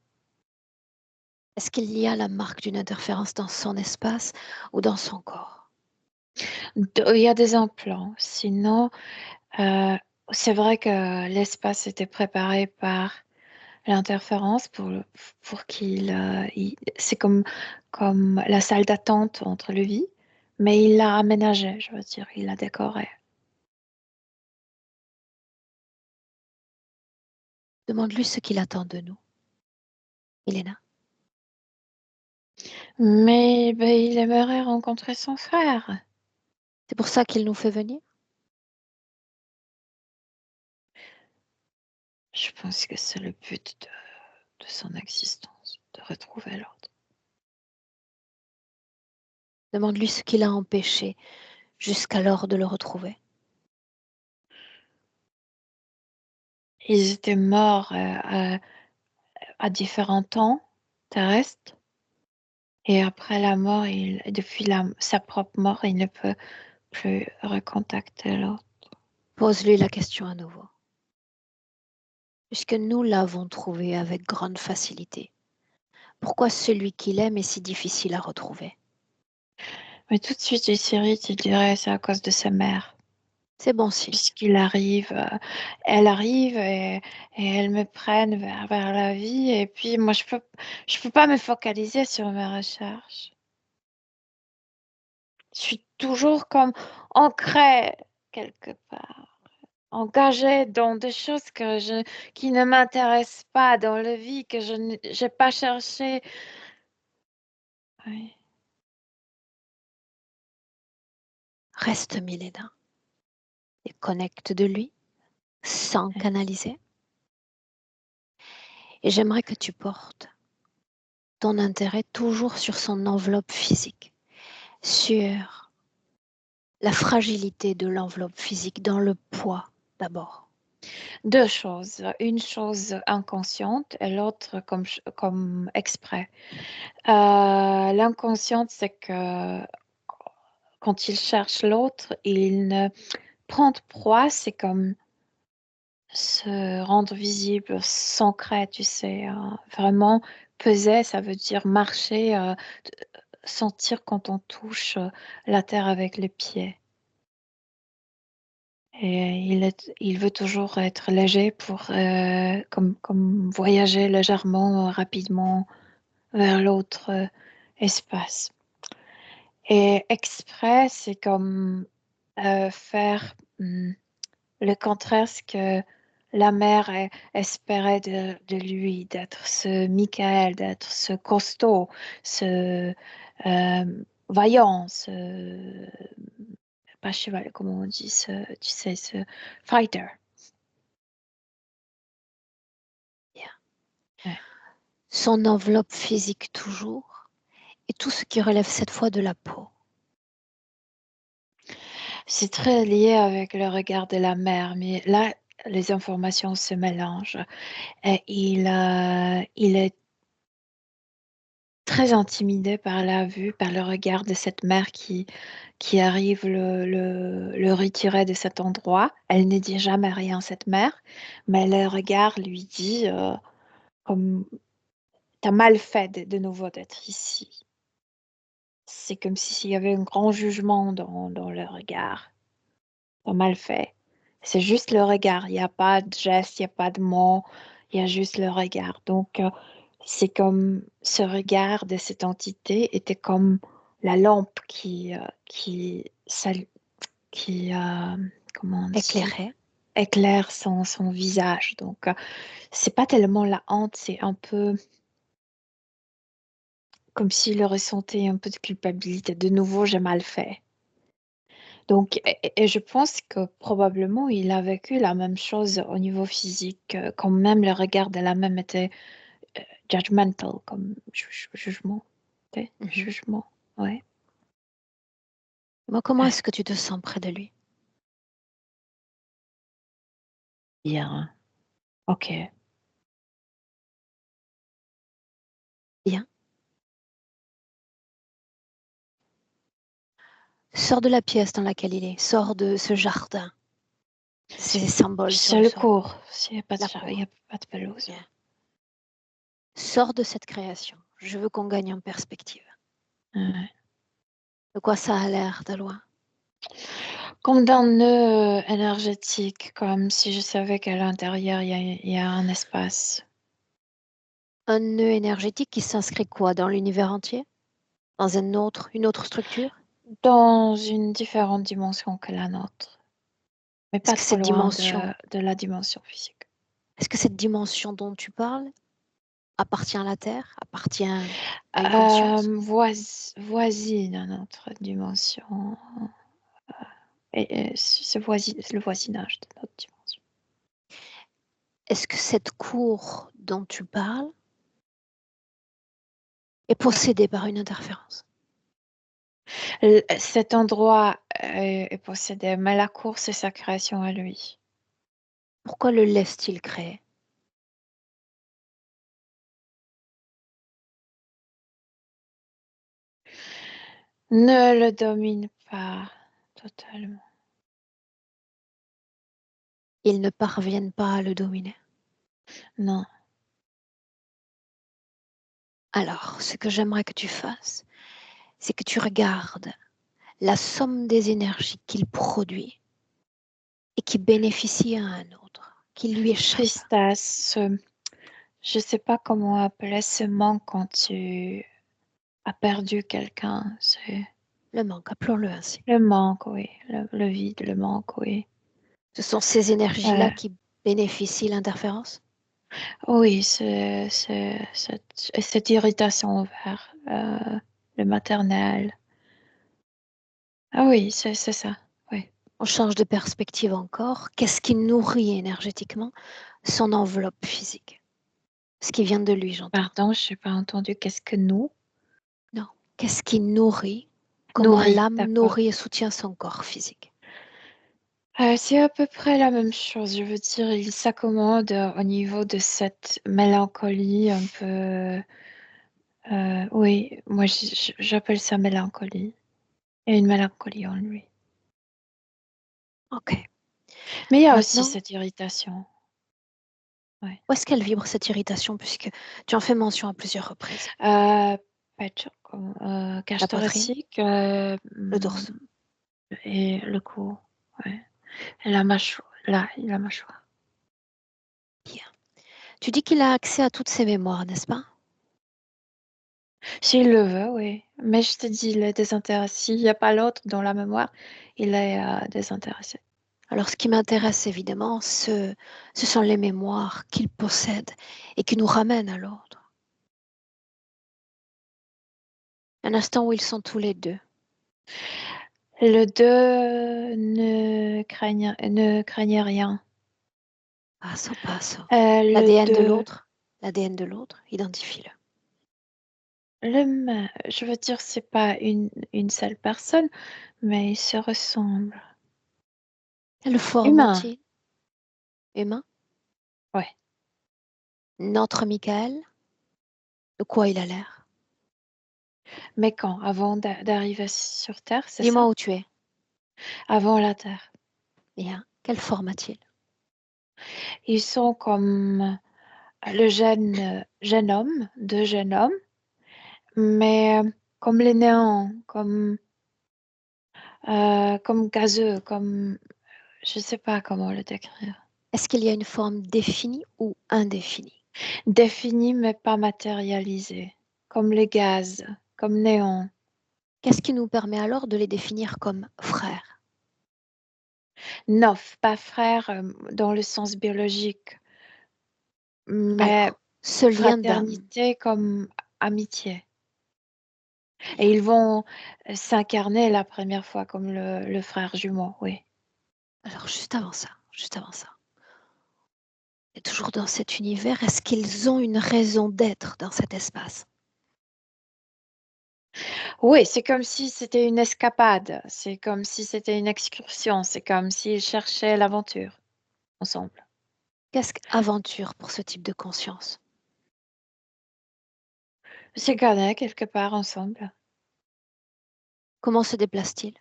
Est-ce qu'il y a la marque d'une interférence dans son espace ou dans son corps? Il y a des implants. Sinon, euh, c'est vrai que l'espace était préparé par l'interférence pour c'est comme la salle d'attente entre le vie, mais il l'a aménagé, je veux dire, il l'a décoré. Demande-lui ce qu'il attend de nous. Elena, Mais ben, il aimerait rencontrer son frère. c'est pour ça qu'il nous fait venir? Je pense que c'est le but de son existence, de retrouver l'ordre. Demande-lui ce qui l'a empêché jusqu'alors de le retrouver. Ils étaient morts à différents temps terrestres. Et après la mort, depuis sa propre mort, il ne peut plus recontacter l'autre. Pose-lui la question à nouveau. Puisque nous l'avons trouvé avec grande facilité, pourquoi celui qu'il aime est si difficile à retrouver? Mais tout de suite, il s'irrite, il dirait c'est à cause de sa mère. C'est bon signe. Puisqu'il arrive, elle arrive et elle me prenne vers la vie. Et puis moi, je peux pas me focaliser sur mes recherches. Je suis toujours comme ancrée quelque part, engagée dans des choses qui ne m'intéressent pas dans la vie, que je n'ai pas cherché. Oui. Reste Milena et connecte de lui sans canaliser. Et j'aimerais que tu portes ton intérêt toujours sur son enveloppe physique, sur la fragilité de l'enveloppe physique, dans le poids d'abord. Deux choses, une chose inconsciente et l'autre comme exprès. L'inconsciente, c'est que quand il cherche l'autre, il ne prend de proie, c'est comme se rendre visible, s'ancrer, tu sais, vraiment peser, ça veut dire marcher, sentir quand on touche la terre avec les pieds. Et il veut toujours être léger pour comme voyager légèrement, rapidement vers l'autre espace. Et exprès, c'est comme faire le contraire, ce que la mère espérait de lui, d'être ce Michael, d'être ce costaud, ce vaillant, ce pas cheval, comment on dit, tu sais, ce fighter. Bien. Ouais. Son enveloppe physique toujours, et tout ce qui relève cette fois de la peau. C'est très lié avec le regard de la mère, mais là, les informations se mélangent. Et il est très intimidé par la vue, par le regard de cette mère qui arrive le retirer de cet endroit. Elle ne dit jamais rien, cette mère, mais le regard lui dit comme t'as mal fait de nouveau d'être ici. C'est comme s'il y avait un grand jugement dans le regard. T'as mal fait. C'est juste le regard. Il n'y a pas de geste, il n'y a pas de mots, il y a juste le regard. Donc, c'est comme ce regard de cette entité était comme la lampe qui comment on dit, Éclairé. éclaire son visage. Donc, c'est pas tellement la honte, c'est un peu comme s'il ressentait un peu de culpabilité. De nouveau, j'ai mal fait. Donc, et je pense que probablement il a vécu la même chose au niveau physique, quand même le regard de la même était judgmental, comme jugement. Jugement, ouais. Moi, comment Ouais. est-ce que tu te sens près de lui? Bien. Ok. Bien. Sors de la pièce dans laquelle il est. Sors de ce jardin. Ces symboles sur C'est le le sol. cours. Il n'y a pas de, La il y a cour. pas de pelouse. Bien. Sors de cette création. Je veux qu'on gagne en perspective. Ouais. De quoi ça a l'air de loin? Comme d'un nœud énergétique, comme si je savais qu'à l'intérieur, il y a un espace. Un nœud énergétique qui s'inscrit quoi? Dans l'univers entier? Dans une autre structure? Dans une différente dimension que la nôtre, mais Est-ce pas que trop cette loin dimension, de la dimension physique. est-ce que cette dimension dont tu parles appartient à la Terre? Appartient à une conscience? Voisine à notre dimension. Et c'est le voisinage de notre dimension. Est-ce que cette cour dont tu parles est possédée par une interférence? Cet endroit est possédé, mais la cour, c'est sa création à lui. Pourquoi le laisse-t-il créer? Ne le domine pas totalement. Ils ne parviennent pas à le dominer. Non. Alors, ce que j'aimerais que tu fasses, c'est que tu regardes la somme des énergies qu'il produit et qui bénéficie à un autre, qui lui échappe. Tristesse, je ne sais pas comment appeler ce manque quand tu as perdu quelqu'un. C'est Le manque, appelons-le ainsi. le manque, oui. Le vide, le manque, oui. Ce sont ces énergies-là qui bénéficient l'interférence? Oui, cette irritation vers le maternel. Ah oui, c'est ça. Oui. On change de perspective encore. Qu'est-ce qui nourrit énergétiquement son enveloppe physique? Ce qui vient de lui, j'entends. Pardon, je n'ai pas entendu. Qu'est-ce que nous? Non. Qu'est-ce qui nourrit? Comment Nourrit, l'âme d'accord. nourrit et soutient son corps physique? C'est à peu près la même chose. Je veux dire, il s'accommode au niveau de cette mélancolie un peu. Oui, moi j'appelle ça mélancolie. Il y a une mélancolie en lui. Ok. Mais il y a aussi Maintenant, cette irritation. Ouais. où est-ce qu'elle vibre cette irritation, puisque tu en fais mention à plusieurs reprises? Pecho, La cage poitrine, thoracique le torse. et le cou. Ouais. Et la mâchoire. Là, la mâchoire. Bien. Tu dis qu'il a accès à toutes ses mémoires, n'est-ce pas? S'il le veut, oui. Mais je te dis, il est désintéressé. S'il n'y a pas l'autre dans la mémoire, il est désintéressé. Alors, ce qui m'intéresse évidemment, ce sont les mémoires qu'il possède et qui nous ramènent à l'autre. Un instant où ils sont tous les deux. Le deux ne craignait rien. Passo, passo. Le L'ADN de 2, l'autre, l'ADN de l'autre, identifie-le. je veux dire, c'est pas une seule personne, mais ils se ressemblent. Quelle forme Humain, ont-ils? Humain? ouais. Notre Michael? De quoi il a l'air? Mais quand? Avant d'arriver sur Terre, c'est Dis-moi ça? où tu es. Avant la Terre. Bien. Quelle forme a-t-il? Ils sont comme le jeune homme, deux jeunes hommes, mais comme les néants, comme gazeux, comme je sais pas comment le décrire. Est-ce qu'il y a une forme définie ou indéfinie? Défini mais pas matérialisé, comme les gaz, comme néon. Qu'est-ce qui nous permet alors de les définir comme frères? Neuf, pas frère dans le sens biologique, mais Alors, ce lien d'âme, fraternité comme amitié. Et ils vont s'incarner la première fois comme le frère jumeau, oui. alors juste avant ça, et toujours dans cet univers, est-ce qu'ils ont une raison d'être dans cet espace? Oui, c'est comme si c'était une escapade, c'est comme si c'était une excursion, c'est comme s'ils cherchaient l'aventure ensemble. Qu'est-ce qu'aventure pour ce type de conscience? S'incarner quelque part ensemble, Comment se déplace-t-il?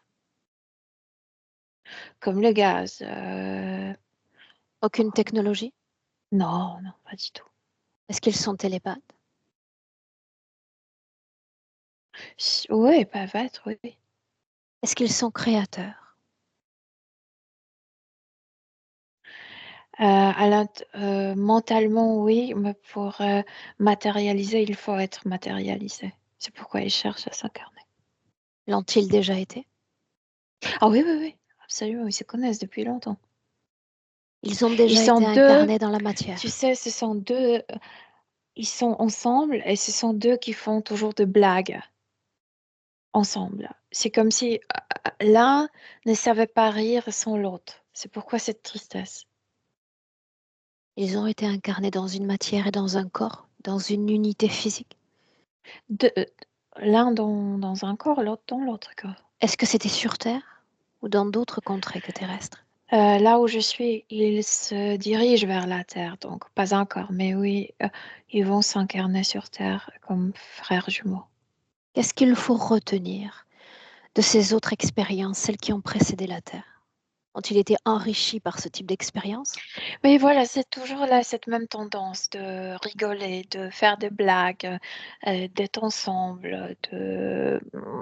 comme le gaz. Aucune technologie? Non, non, pas du tout. Est-ce qu'ils sont télépathes? Oui, peuvent être, oui. Est-ce qu'ils sont créateurs? Mentalement, oui, mais pour matérialiser, il faut être matérialisé. C'est pourquoi ils cherchent à s'incarner. L'ont-ils déjà été? Ah oui, oui, oui, absolument, ils se connaissent depuis longtemps. Ils ont Ils déjà sont été deux, incarnés dans la tu matière. sais, ce sont deux, ils sont ensemble et ce sont deux qui font toujours de blagues ensemble. C'est comme si l'un ne savait pas rire sans l'autre. C'est pourquoi cette tristesse. Ils ont été incarnés dans une matière et dans un corps, dans une unité physique. De- euh, L'un dans un corps, l'autre dans l'autre corps. Est-ce que c'était sur Terre ou dans d'autres contrées que terrestres? Là où je suis, ils se dirigent vers la Terre, donc pas encore, mais oui, ils vont s'incarner sur Terre comme frères jumeaux. Qu'est-ce qu'il faut retenir de ces autres expériences, celles qui ont précédé la Terre? Ont-ils été enrichis par ce type d'expérience? Mais voilà, c'est toujours là cette même tendance de rigoler, de faire des blagues, d'être ensemble,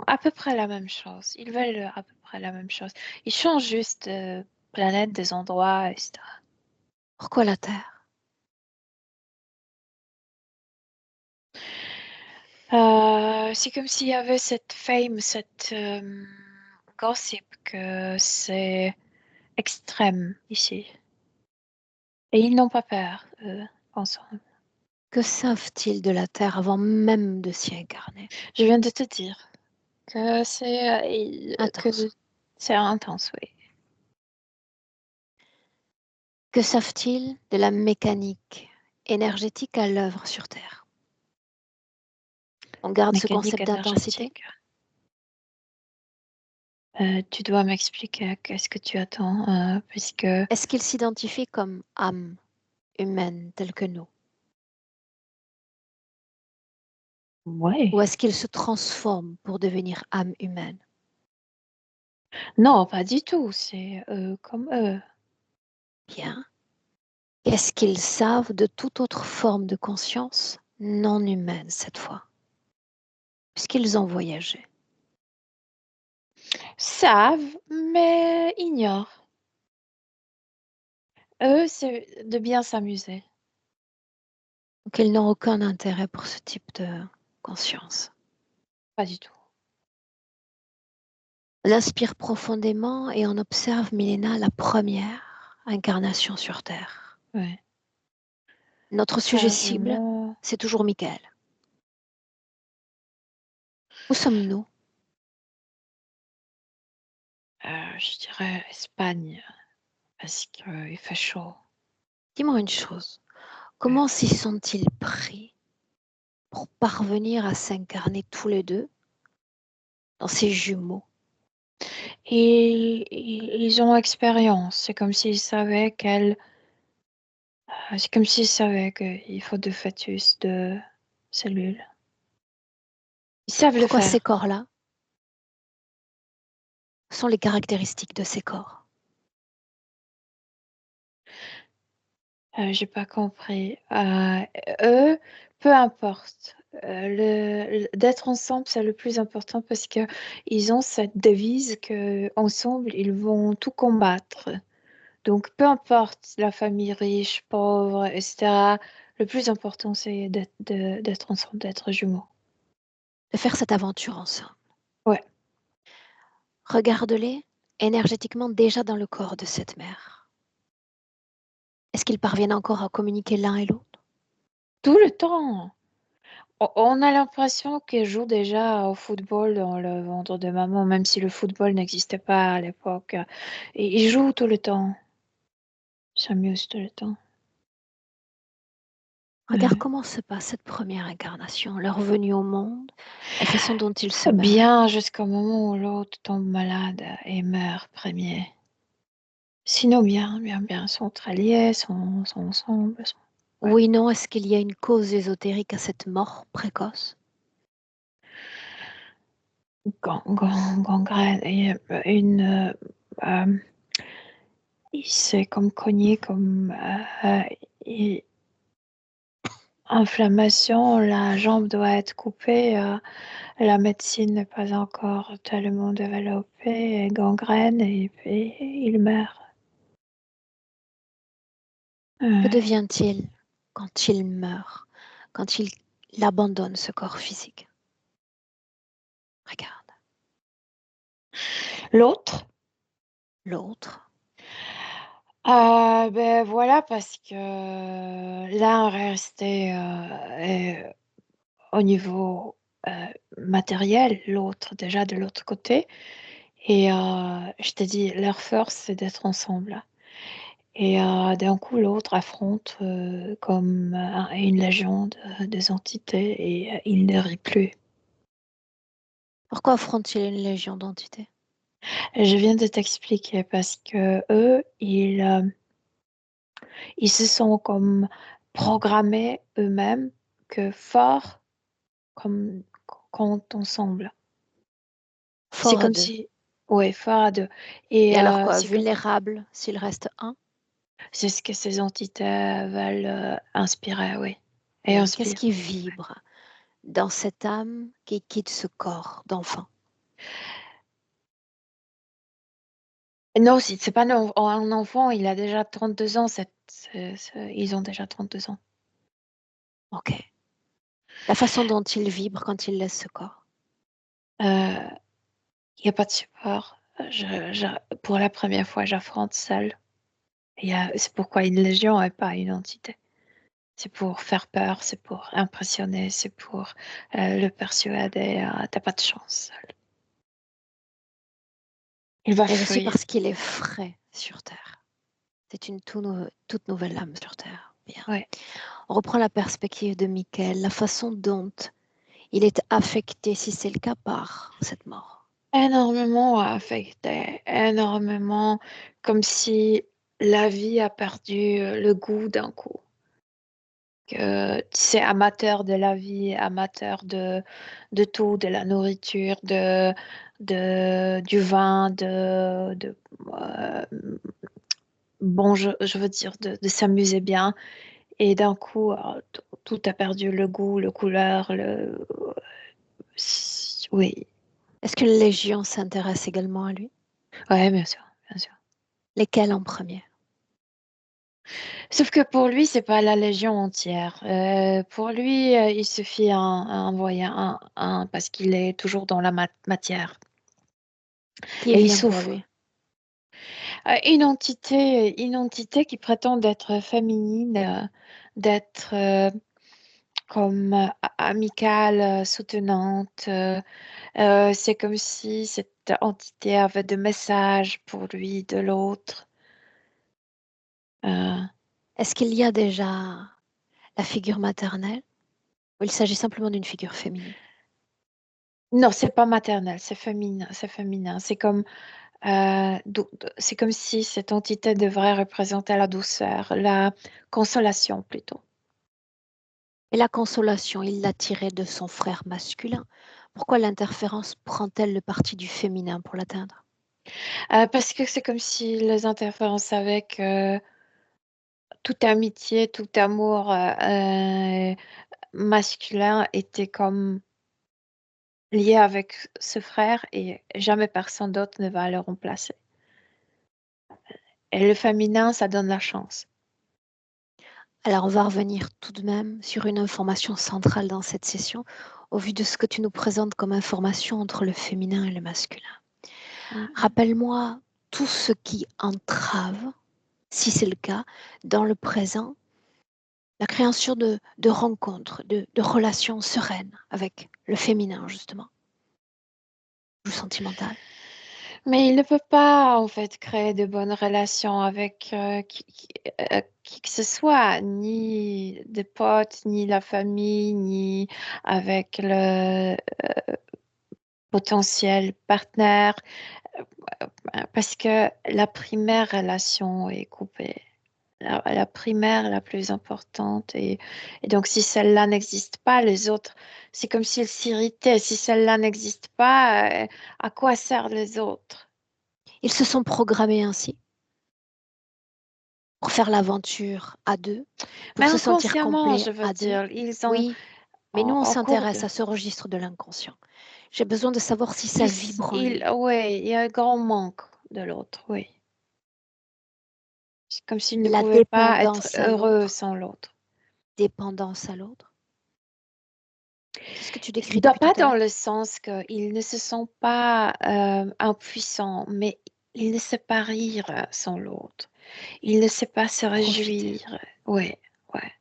à peu près la même chose. Ils veulent à peu près la même chose. Ils changent juste de planète, des endroits, etc. Pourquoi la Terre? C'est comme s'il y avait cette fame, cette gossip que c'est extrême ici. Et ils n'ont pas peur, ensemble. Que savent-ils de la Terre avant même de s'y incarner? Je viens de te dire que Intense. c'est intense, oui. Que savent-ils de la mécanique énergétique à l'œuvre sur Terre. On garde ce Mécanique concept d'intensité. énergétique. Tu dois m'expliquer qu'est-ce que tu attends, puisque Est-ce qu'il s'identifie comme âme humaine telle que nous? Ou ouais, est-ce qu'il se transforme pour devenir âme humaine? non, pas du tout. C'est comme eux. Bien. Est-ce qu'ils savent de toute autre forme de conscience non humaine cette fois, puisqu'ils ont voyagé? Savent, mais ignorent. Eux, c'est de bien s'amuser. Donc ils n'ont aucun intérêt pour ce type de conscience. Pas du tout. On inspire profondément et on observe, Milena, la première incarnation sur Terre. Ouais. Notre sujet Ça, cible, c'est toujours Michael. Où sommes-nous? je dirais Espagne, parce qu'il fait chaud. Dis-moi une chose, comment s'y sont-ils pris pour parvenir à s'incarner tous les deux dans ces jumeaux? Et ils ont expérience. C'est comme s'ils savaient qu'il faut deux fœtus, deux cellules. Ils savent le Pourquoi ces faire. corps-là sont les caractéristiques de ces corps? J'ai pas compris. Eux, peu importe. D'être ensemble, c'est le plus important parce que ils ont cette devise que ensemble, ils vont tout combattre. Donc, peu importe la famille riche, pauvre, etc. Le plus important, c'est d'être ensemble, d'être jumeaux. De faire cette aventure ensemble. Ouais. Regarde-les énergétiquement déjà dans le corps de cette mère. Est-ce qu'ils parviennent encore à communiquer l'un et l'autre? Tout le temps. On a l'impression qu'ils jouent déjà au football dans le ventre de maman, même si le football n'existait pas à l'époque. Et ils jouent tout le temps. Ils s'amusent tout le temps. Regarde Ouais. comment se passe cette première incarnation, leur venue au monde, la façon dont ils se meurent. Bien jusqu'au moment où l'autre tombe malade et meurt premier. Sinon, bien, ils sont très liés, sont ensemble. Ouais. Oui, non, est-ce qu'il y a une cause ésotérique à cette mort précoce? Gangrène et euh, il s'est comme cogné comme et- inflammation, la jambe doit être coupée, la médecine n'est pas encore tellement développée, et gangrène et puis il meurt. Que Ouais. devient-il quand il meurt, quand il abandonne ce corps physique? Regarde, L'autre, l'autre. ben voilà, parce que l'un restait au niveau matériel, l'autre déjà de l'autre côté. Et je t'ai dit, leur force, c'est d'être ensemble. Et d'un coup, l'autre affronte comme une légion des entités et il ne rit plus. Pourquoi affronte-t-il une légion d'entités? Je viens de t'expliquer parce que eux, ils se sont comme programmés eux-mêmes que fort comme quand ensemble. C'est Fort à comme deux. si, ouais, fort à deux. Et Et alors quoi, c'est comme, vulnérable s'il reste un? c'est ce que ces entités veulent inspirer, oui, et Bien. Qu'est-ce inspirent. qui vibre dans cette âme qui quitte ce corps d'enfant? Non, c'est pas un enfant, il a déjà 32 ans, ils ont déjà 32 ans. Ok. La façon dont il vibre quand il laisse ce corps. Il n'y a pas de support. Pour la première fois, j'affronte seule. C'est pourquoi une légion et pas une entité. C'est pour faire peur, c'est pour impressionner, c'est pour le persuader. T'as pas de chance seul. Il va Mais aussi fuir. parce qu'il est frais sur Terre. C'est une toute nouvelle âme sur Terre. Bien. Ouais. On reprend la perspective de Michael, la façon dont il est affecté, si c'est le cas, par cette mort. Énormément affecté, énormément, comme si la vie a perdu le goût d'un coup. Que c'est amateur de la vie, amateur de tout, de la nourriture, du vin, euh, bon, je veux dire, de s'amuser bien. Et d'un coup, tout a perdu le goût, le couleur, oui, Est-ce que les légions s'intéressent également à lui? ouais, bien sûr, bien sûr. Lesquelles en premier? Sauf que pour lui, c'est pas la légion entière. Pour lui, il suffit un voyant, parce qu'il est toujours dans la matière. Qui est Et il bien pour souffre. lui? Une entité qui prétend d'être féminine, d'être comme amicale, soutenante. C'est comme si cette entité avait des messages pour lui de l'autre. Euh, Est-ce qu'il y a déjà la figure maternelle ou il s'agit simplement d'une figure féminine? non, c'est pas maternel, c'est féminin, c'est féminin. C'est comme si cette entité devrait représenter la douceur, la consolation plutôt. Et la consolation, il l'a tirée de son frère masculin. Pourquoi l'interférence prend-elle le parti du féminin pour l'atteindre? Parce que c'est comme si les interférences avec toute amitié, tout amour masculin était comme lié avec ce frère et jamais personne d'autre ne va le remplacer. Et le féminin, ça donne la chance. Alors, on va revenir tout de même sur une information centrale dans cette session, au vu de ce que tu nous présentes comme information entre le féminin et le masculin. Rappelle-moi tout ce qui entrave, si c'est le cas, dans le présent, la création de rencontres, de relations sereines avec le féminin, justement, ou sentimental. Mais il ne peut pas, en fait, créer de bonnes relations avec qui que ce soit, ni des potes, ni la famille, ni avec le potentiel partenaire, parce que la primaire relation est coupée. La primaire, la plus importante. Et donc, si celle-là n'existe pas, les autres, c'est comme s'ils s'irritaient. Si celle-là n'existe pas, à quoi servent les autres? Ils se sont programmés ainsi pour faire l'aventure à deux, Mais pour se sentir inconsciemment, complet je veux à deux. dire, ils ont Oui, mais nous, on en cours s'intéresse de... à ce registre de l'inconscient. J'ai besoin de savoir si ça vibre en lui. Oui, il y a un grand manque de l'autre, oui. C'est comme s'ils ne La pouvaient pas être dépendance à heureux l'autre, sans l'autre. dépendance à l'autre. C'est ce que tu décris depuis tout Pas à dans l'heure. le sens qu'ils ne se sentent pas impuissants, mais ils ne savent pas rire sans l'autre. Ils ne savent pas se Profiter. réjouir. Ouais, ouais.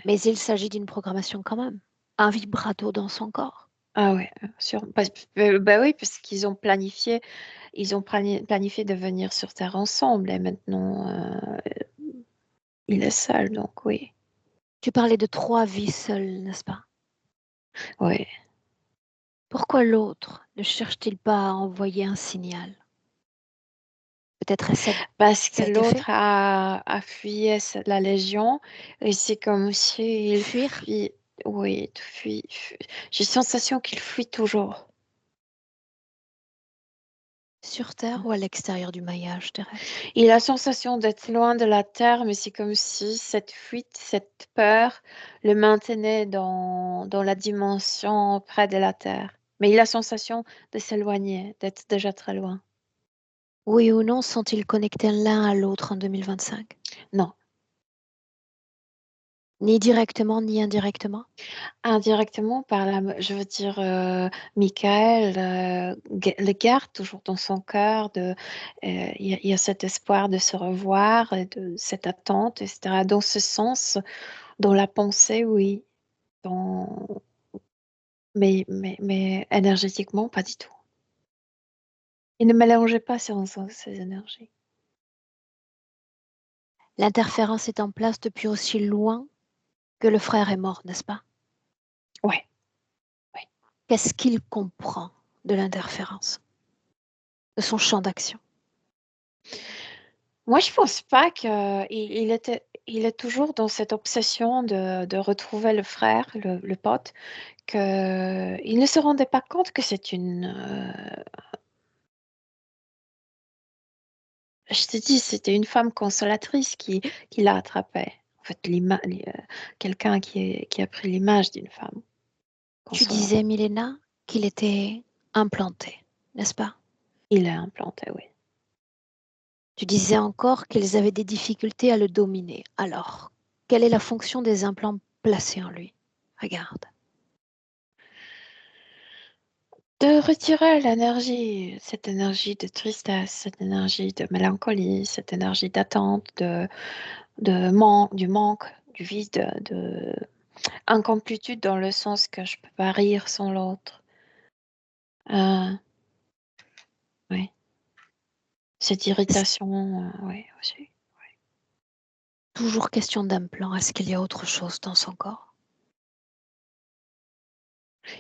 Mais il s'agit d'une programmation quand même. Un vibrato dans son corps. Ah ouais, sûr. Bah oui, parce qu'ils ont planifié, planifié de venir sur Terre ensemble et maintenant il est seul, donc oui. Tu parlais de 3 vies seules, n'est-ce pas? Ouais. Pourquoi l'autre ne cherche-t-il pas à envoyer un signal? Peut-être Parce que ça a été fait? l'autre a fui la Légion et c'est comme s'il Fuir fuit. Oui, j'ai la sensation qu'il fuit toujours. sur Terre ou à l'extérieur du maillage terrestre? Il a la sensation d'être loin de la Terre, mais c'est comme si cette fuite, cette peur le maintenait dans la dimension près de la Terre. Mais il a la sensation de s'éloigner, d'être déjà très loin. Oui ou non sont-ils connectés l'un à l'autre en 2025? Non. Ni directement ni indirectement? Indirectement par je veux dire, Michael le garde toujours dans son cœur. Il y a cet espoir de se revoir, et de cette attente, etc. Dans ce sens, dans la pensée, oui. Dans, mais énergétiquement, pas du tout. Il ne mélangeait pas ces énergies. L'interférence est en place depuis aussi loin que le frère est mort, n'est-ce pas? Oui. Qu'est-ce qu'il comprend de l'interférence, de son champ d'action? Moi, je pense pas il est toujours dans cette obsession de retrouver le frère, le pote, que il ne se rendait pas compte que c'est je te dis, c'était une femme consolatrice qui l'a attrapé. En fait, quelqu'un qui a pris l'image d'une femme Tu consolatrice. disais, Milena, qu'il était implanté, n'est-ce pas? Il l'a implanté, oui. Tu disais encore qu'ils avaient des difficultés à le dominer. Alors, quelle est la fonction des implants placés en lui? Regarde. De retirer cette énergie de tristesse, cette énergie de mélancolie, cette énergie d'attente, du manque, du vide, de incomplétude dans le sens que je peux pas rire sans l'autre. Oui. Cette irritation, oui, aussi. Toujours question d'implant. Est-ce qu'il y a autre chose dans son corps?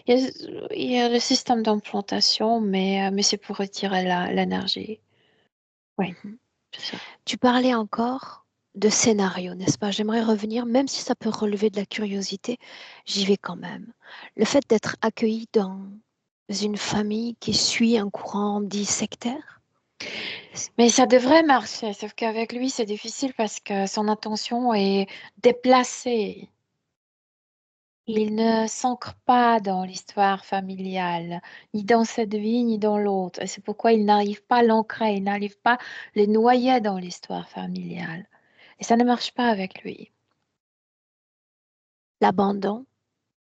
Il y a le système d'implantation, mais c'est pour retirer l'énergie. Oui, Mhm. c'est ça. Tu parlais encore de scénario, n'est-ce pas? J'aimerais revenir, même si ça peut relever de la curiosité, j'y vais quand même. Le fait d'être accueilli dans une famille qui suit un courant dit sectaire, Mais ça devrait marcher, sauf qu'avec lui, c'est difficile parce que son attention est déplacée. Il ne s'ancre pas dans l'histoire familiale, ni dans cette vie, ni dans l'autre. Et c'est pourquoi il n'arrive pas à l'ancrer, il n'arrive pas à le noyer dans l'histoire familiale. Et ça ne marche pas avec lui. l'abandon,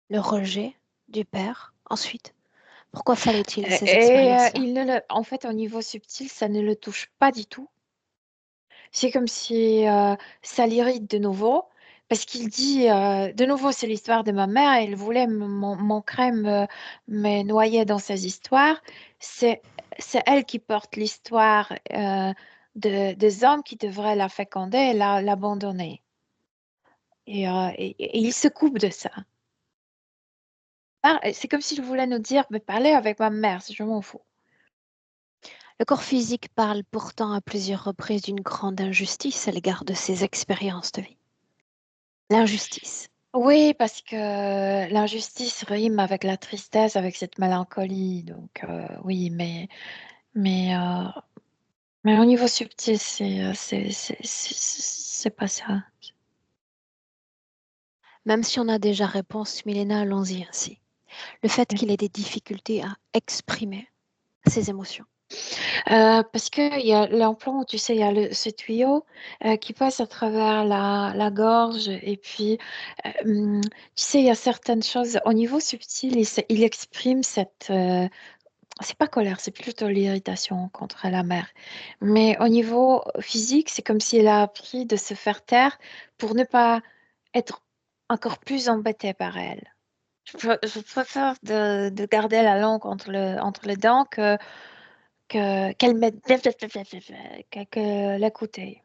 le rejet du père, ensuite. Pourquoi fallait-il ces Et expériences-là? en fait, au niveau subtil, ça ne le touche pas du tout. C'est comme si ça l'irrite de nouveau, parce qu'il dit, de nouveau, c'est l'histoire de ma mère, elle voulait m'ancrer, me noyer dans ses histoires. C'est, c'est elle qui porte l'histoire des hommes qui devraient la féconder et l'abandonner. Et il se coupe de ça. C'est comme s'il voulait nous dire, mais parlez avec ma mère, je m'en fous. Le corps physique parle pourtant à plusieurs reprises d'une grande injustice à l'égard de ses expériences de vie. L'injustice. Oui, parce que l'injustice rime avec la tristesse, avec cette mélancolie. Donc, oui, mais, euh, mais au niveau subtil, c'est pas ça. Même si on a déjà réponse, Milena, allons-y ainsi. Le fait qu'il ait des difficultés à exprimer ses émotions. Parce qu'il y a l'implant, tu sais, il y a ce tuyau qui passe à travers la gorge. Et puis, tu sais, il y a certaines choses au niveau subtil, il exprime c'est pas colère, c'est plutôt l'irritation contre la mère. Mais au niveau physique, c'est comme si elle a appris de se faire taire pour ne pas être encore plus embêtée par elle. Je préfère de garder la langue entre les dents qu'elle mette que l'écouter.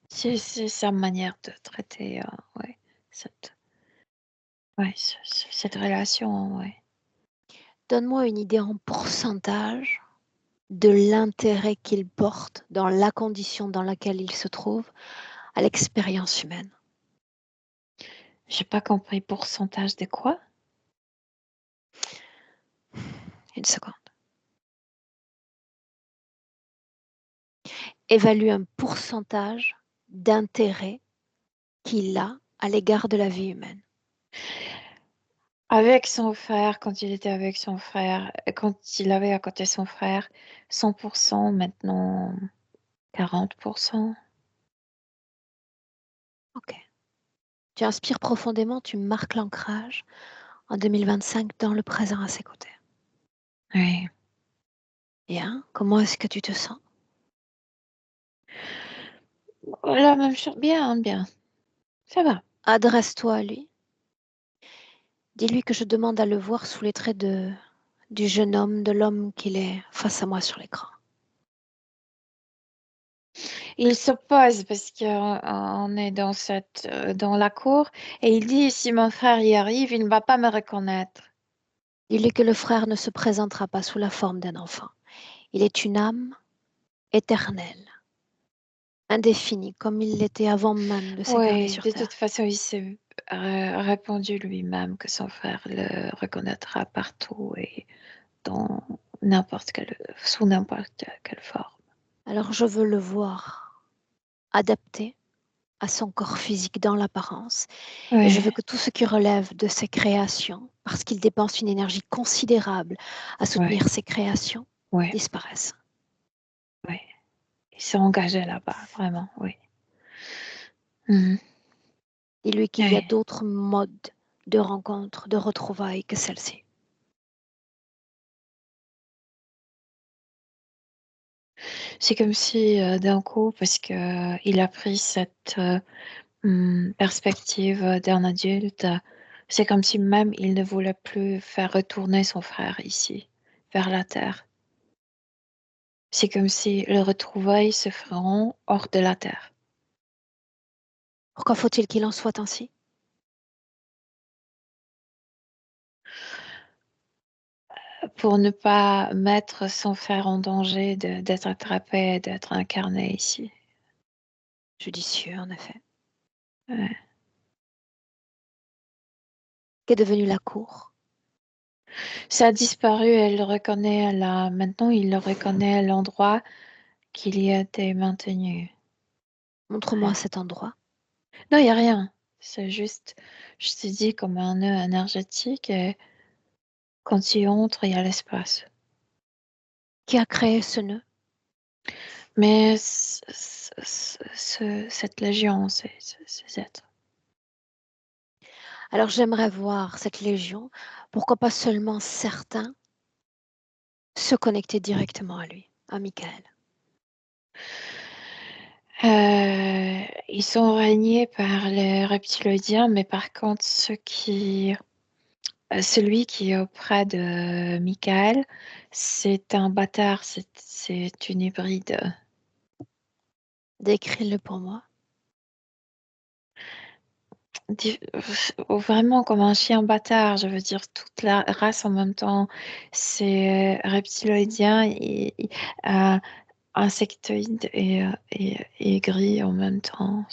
C'est sa manière de traiter ouais, cette, cette relation. Ouais. Donne-moi une idée en pourcentage de l'intérêt qu'il porte dans la condition dans laquelle il se trouve à l'expérience humaine. J'ai pas compris pourcentage de quoi? Une seconde. Évalue un pourcentage d'intérêt qu'il a à l'égard de la vie humaine. Avec son frère, quand il était avec son frère, quand il avait à côté son frère, 100%, maintenant 40%. Ok. Tu inspires profondément, tu marques l'ancrage en 2025 dans le présent à ses côtés. Oui. Bien, comment est-ce que tu te sens? La même chose. Bien, bien. Ça va. Adresse-toi à lui. Dis-lui que je demande à le voir sous les traits du jeune homme, de l'homme qu'il est face à moi sur l'écran. Il s'oppose parce qu'on est dans la cour et il dit si mon frère y arrive, il ne va pas me reconnaître. Dis-lui que le frère ne se présentera pas sous la forme d'un enfant. Il est une âme éternelle, indéfinie, comme il l'était avant même de s'incarner Oui, sur de toute Terre. façon, il s'est répondu lui-même que son frère le reconnaîtra partout et dans sous n'importe quelle forme. Alors je veux le voir adapté à son corps physique dans l'apparence. Et je veux Oui, que tout ce qui relève de ses créations, parce qu'il dépense une énergie considérable à oui, soutenir ses créations, oui, disparaisse. oui. Il s'est engagé là-bas, vraiment, oui. Mhm. Dis-lui qu'il y a Oui. d'autres modes de rencontre, de retrouvailles que celle-ci. C'est comme si d'un coup, parce que il a pris cette perspective d'un adulte, c'est comme si même il ne voulait plus faire retourner son frère ici, vers la terre. C'est comme si les retrouvailles se feront hors de la terre. Pourquoi faut-il qu'il en soit ainsi? Pour ne pas mettre son frère en danger d'être attrapé et d'être incarné ici. Judicieux, en effet. Ouais. Qu'est devenue la cour? Ça a disparu, elle le reconnaît là. Maintenant, il le reconnaît à l'endroit qu'il y a été maintenu. Montre-moi Ouais. cet endroit. Non, il n'y a rien. C'est juste, je te dis, comme un nœud énergétique et quand tu entres, il y a l'espace. Qui a créé ce nœud? Mais cette légion, ces êtres. Alors j'aimerais voir cette légion, pourquoi pas seulement certains, se connecter directement à lui, à Michael. Ils sont régnés par les reptiloïdiens, mais par contre, celui qui est auprès de Michael, c'est un bâtard, c'est une hybride. Décris-le pour moi. Di- Vraiment comme un chien bâtard, je veux dire toute la race en même temps. C'est reptiloïdien et insectoïde et gris en même temps.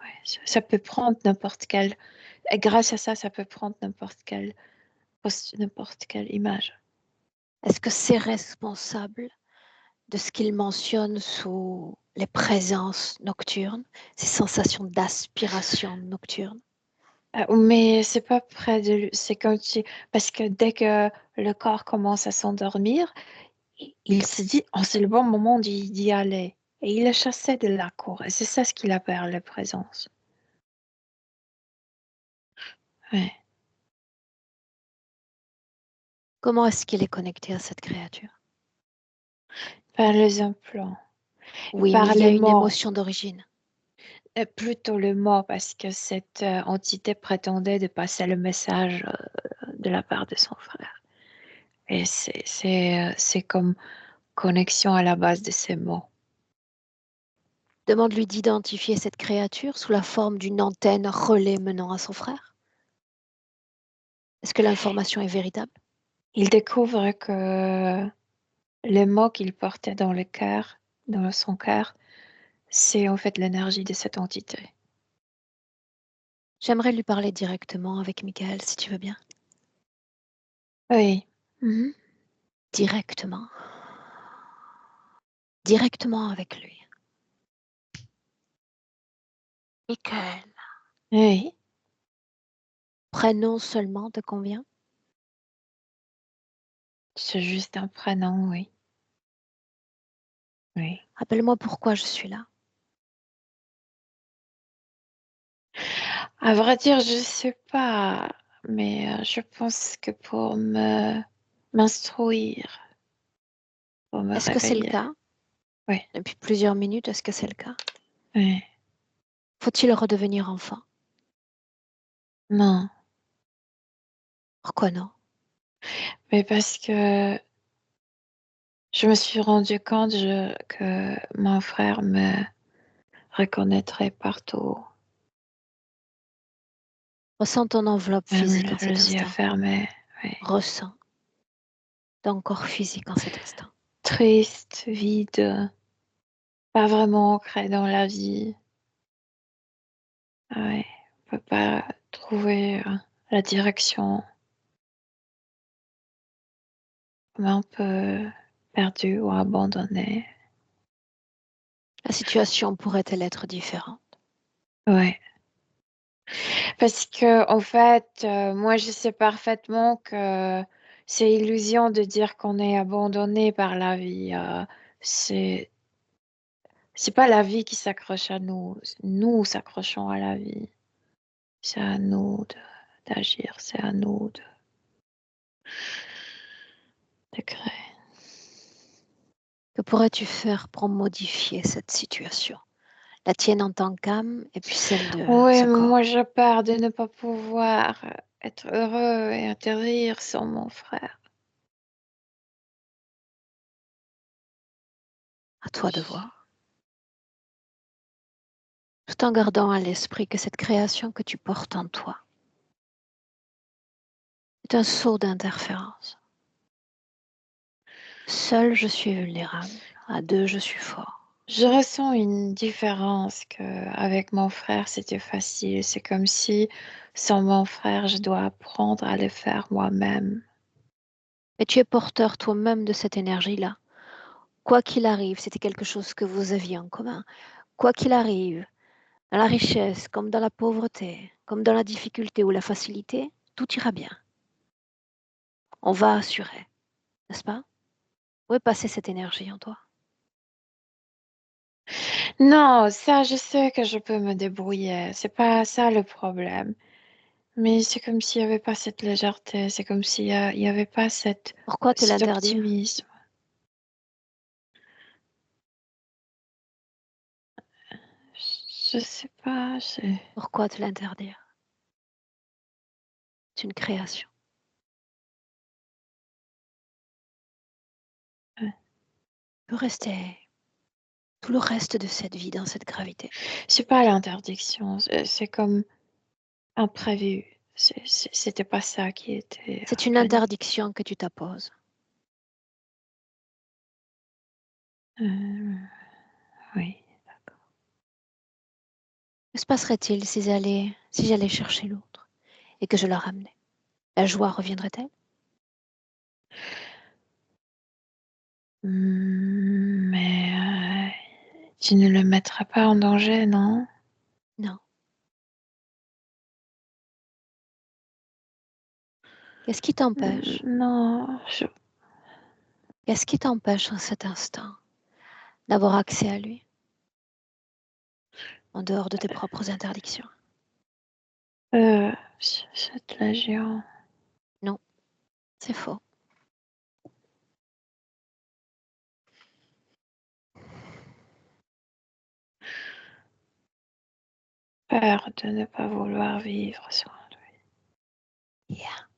Ouais, ça peut prendre n'importe quelle. Et grâce à ça, ça peut prendre n'importe quelle image. Est-ce que c'est responsable de ce qu'il mentionne sous les présences nocturnes, ces sensations d'aspiration nocturne? Mais c'est pas près de lui. C'est comme si, parce que dès que le corps commence à s'endormir, il se dit, oh, c'est le bon moment d'y aller. Et il est chassé de la cour. Et c'est ça ce qu'il appelle la présence. Ouais. Comment est-ce qu'il est connecté à cette créature? Par les implants. Oui, mais Par il y a les une mots. émotion d'origine. Plutôt le mot, parce que cette entité prétendait de passer le message de la part de son frère. Et c'est comme connexion à la base de ces mots. Demande-lui d'identifier cette créature sous la forme d'une antenne relais menant à son frère. Est-ce que l'information est véritable? Il découvre que les mots qu'il portait dans le cœur, dans son cœur, c'est en fait l'énergie de cette entité. J'aimerais lui parler directement avec Michael, si tu veux bien. Oui. Directement. Directement avec lui. Michael. Oui. Prénom seulement te convient? C'est juste un prénom, oui. Oui. Rappelle-moi pourquoi je suis là. À vrai dire, je sais pas, mais je pense que pour m'instruire, pour me Est-ce que c'est le réveiller. cas? Oui. Depuis plusieurs minutes, est-ce que c'est le cas? Oui. Faut-il redevenir enfant? Non. Pourquoi non? Mais parce que je me suis rendu compte que mon frère reconnaîtrai partout, Ressens ton enveloppe même physique en cet les yeux instant. fermés. Oui. Ressens ton corps physique en cet instant. Triste, vide, pas vraiment ancré dans la vie. Ouais, on peut pas trouver la direction. Un peu perdu ou abandonné. La situation pourrait-elle être différente? Ouais. Parce que, en fait, moi, je sais parfaitement que c'est illusion de dire qu'on est abandonné par la vie. C'est, c'est pas la vie qui s'accroche à nous. Nous s'accrochons à la vie. C'est à nous d'agir. C'est à nous de créer. Que pourrais-tu faire pour modifier cette situation? La tienne en tant qu'âme et puis celle de Oui, ce mais corps. moi, je peur de ne pas pouvoir être heureux et atterrir sans mon frère. À toi de voir. Tout en gardant à l'esprit que cette création que tu portes en toi est un sceau d'interférence. Seul je suis vulnérable, à deux je suis fort. Je ressens une différence que avec mon frère, c'était facile. C'est comme si sans mon frère, je dois apprendre à le faire moi-même. Mais tu es porteur toi-même de cette énergie-là. Quoi qu'il arrive, c'était quelque chose que vous aviez en commun. Quoi qu'il arrive, dans la richesse, comme dans la pauvreté, comme dans la difficulté ou la facilité, tout ira bien. On va assurer, n'est-ce pas? Où est passée cette énergie en toi? Non, ça, je sais que je peux me débrouiller. C'est pas ça le problème. Mais c'est comme s'il n'y avait pas cette légèreté. C'est comme s'il n'y avait pas Pourquoi te cet l'interdire? optimisme. Je sais pas. Pourquoi te l'interdire? C'est une création. Ouais. Tu peux rester tout le reste de cette vie dans cette gravité. C'est pas l'interdiction. C'est comme imprévu. C'était pas ça qui était C'est une planifié. interdiction que tu t'imposes. Oui. Que se passerait-il si j'allais chercher l'autre et que je la ramenais? La joie reviendrait-elle? Mais tu ne le mettras pas en danger, non? Non. Qu'est-ce qui t'empêche? Non, Qu'est-ce qui t'empêche en cet instant d'avoir accès à lui en dehors de tes propres interdictions? cette légion. Non, c'est faux. Peur de ne pas vouloir vivre sans lui. Yeah.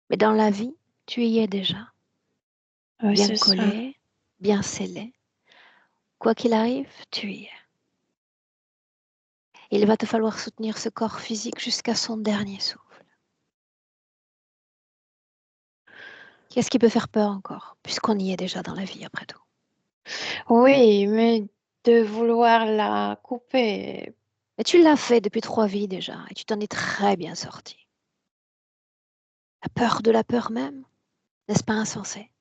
Mais dans la vie, tu y es déjà, Oui, bien c'est ça. collé, bien scellé. Quoi qu'il arrive, tu y es. Il va te falloir soutenir ce corps physique jusqu'à son dernier souffle. Qu'est-ce qui peut faire peur encore, puisqu'on y est déjà dans la vie après tout? Oui, mais de vouloir la couper. Et tu l'as fait depuis 3 vies déjà, et tu t'en es très bien sorti. La peur de la peur même, n'est-ce pas insensé?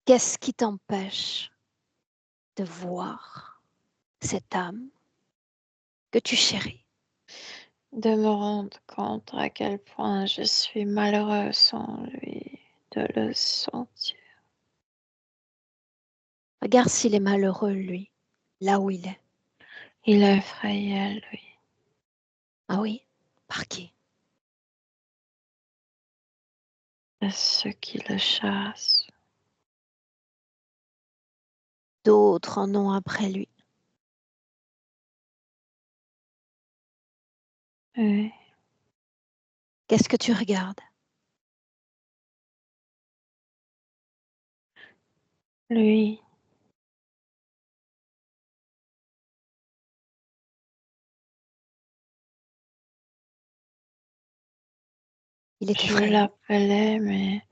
Qu'est-ce qui t'empêche de voir cette âme que tu chéris? De me rendre compte à quel point je suis malheureuse sans lui, de le sentir. Regarde s'il est malheureux, lui, là où il est. Il est effrayé, lui. Ah oui? Par qui? De ceux qui le chassent. D'autres en ont après lui. Oui, Qu'est-ce que tu regardes? lui. Il est Je effrayé. l'appelais, mais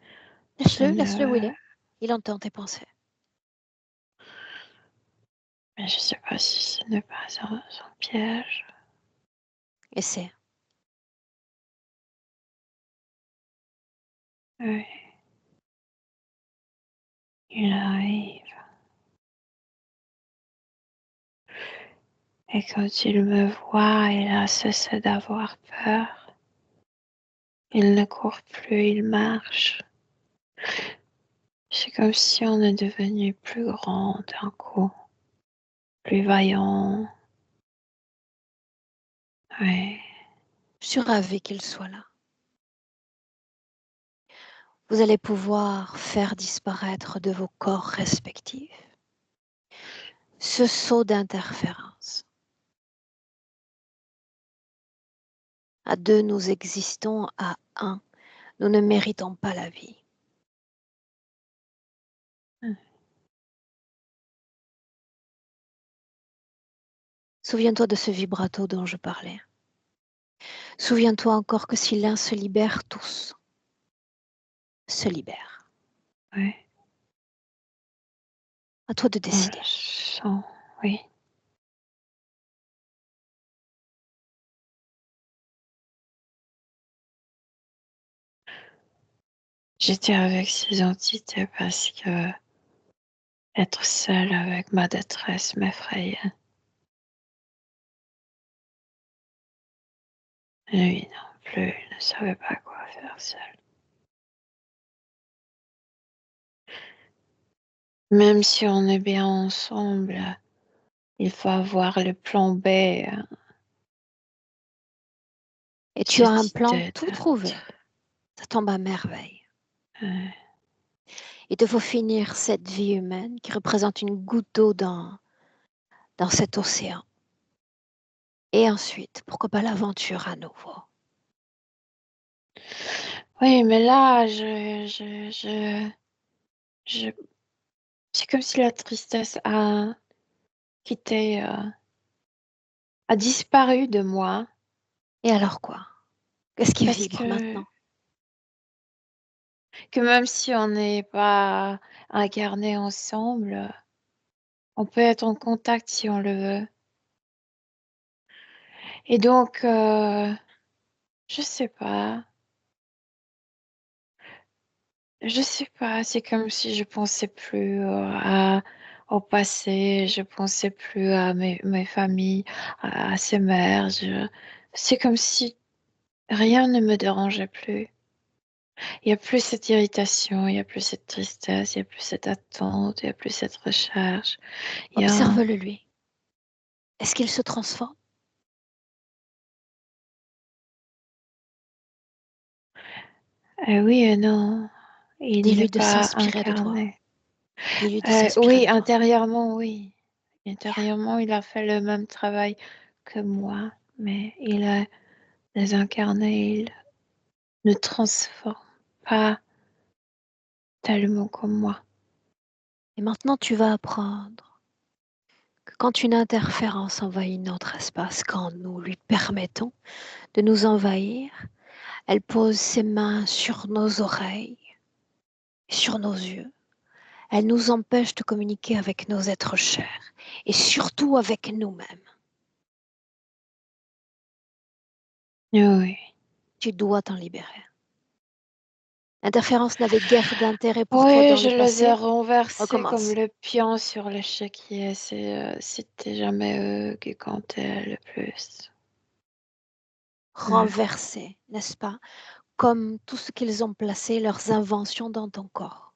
Laisse-le où il est. Il entend tes pensées. mais je sais pas si ce n'est pas un piège. Essaie. Oui. Il arrive. Et quand il me voit, il a cessé d'avoir peur. Il ne court plus, il marche. C'est comme si on est devenu plus grand d'un coup, plus vaillant. Oui. Je suis ravie qu'il soit là. Vous allez pouvoir faire disparaître de vos corps respectifs ce saut d'interférence. À deux, nous existons, à un, nous ne méritons pas la vie. Souviens-toi de ce vibrato dont je parlais. Souviens-toi encore que si l'un se libère, tous se libèrent. Oui. À toi de On décider. le sent, oui. J'étais avec ces entités parce que être seule avec ma détresse m'effrayait. Lui non plus, il ne savait pas quoi faire seul. Même si on est bien ensemble, il faut avoir le plan B. Et tu as un Cette plan idée tout trouvé. Ça tombe à merveille. de- Il te faut finir cette vie humaine qui représente une goutte d'eau dans cet océan. Et ensuite, pourquoi pas l'aventure à nouveau? Oui, mais là, c'est comme si la tristesse a quitté, a disparu de moi. Et alors quoi? Qu'est-ce qui Parce vibre maintenant? que même si on n'est pas incarné ensemble, on peut être en contact si on le veut. Et donc, je sais pas. Je sais pas, c'est comme si je pensais plus au passé, je pensais plus à mes familles, à ces mères. C'est comme si rien ne me dérangeait plus. Il n'y a plus cette irritation, il n'y a plus cette tristesse, il n'y a plus cette attente, il n'y a plus cette recherche. Il y a... Observe-le lui. Est-ce qu'il se transforme? Oui et non, il n'est Dis-lui de pas s'inspirer de toi. incarné. Dis-lui de s'inspirer Oui, de toi. intérieurement, oui. Bien. Intérieurement, il a fait le même travail que moi, mais il est désincarné, il ne transforme pas tellement comme moi. Et maintenant, tu vas apprendre que quand une interférence envahit notre espace, quand nous lui permettons de nous envahir, elle pose ses mains sur nos oreilles, sur nos yeux. Elle nous empêche de communiquer avec nos êtres chers et surtout avec nous-mêmes. Oui. Tu dois t'en libérer. L'interférence n'avait guère d'intérêt pour toi Oui, dans je le les ai passé. renversés comme Recommence. le pion sur l'échiquier. C'était jamais eux qui comptaient le plus. Renversé, n'est-ce pas? Comme tout ce qu'ils ont placé, leurs inventions dans ton corps.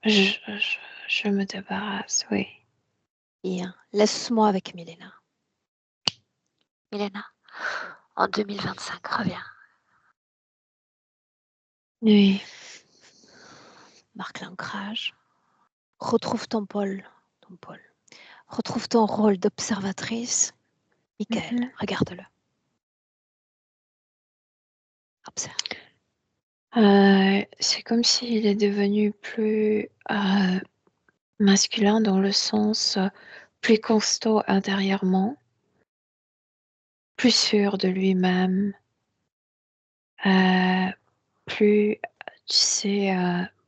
Je, je, je me débarrasse, oui. Bien, laisse-moi avec Milena. Milena, en 2025, reviens. Oui. Marque l'ancrage. Retrouve ton pôle. Retrouve ton rôle d'observatrice. Michael, Mhm. regarde-le. Observe. C'est comme s'il est devenu plus masculin dans le sens plus costaud intérieurement, plus sûr de lui-même, plus, tu sais,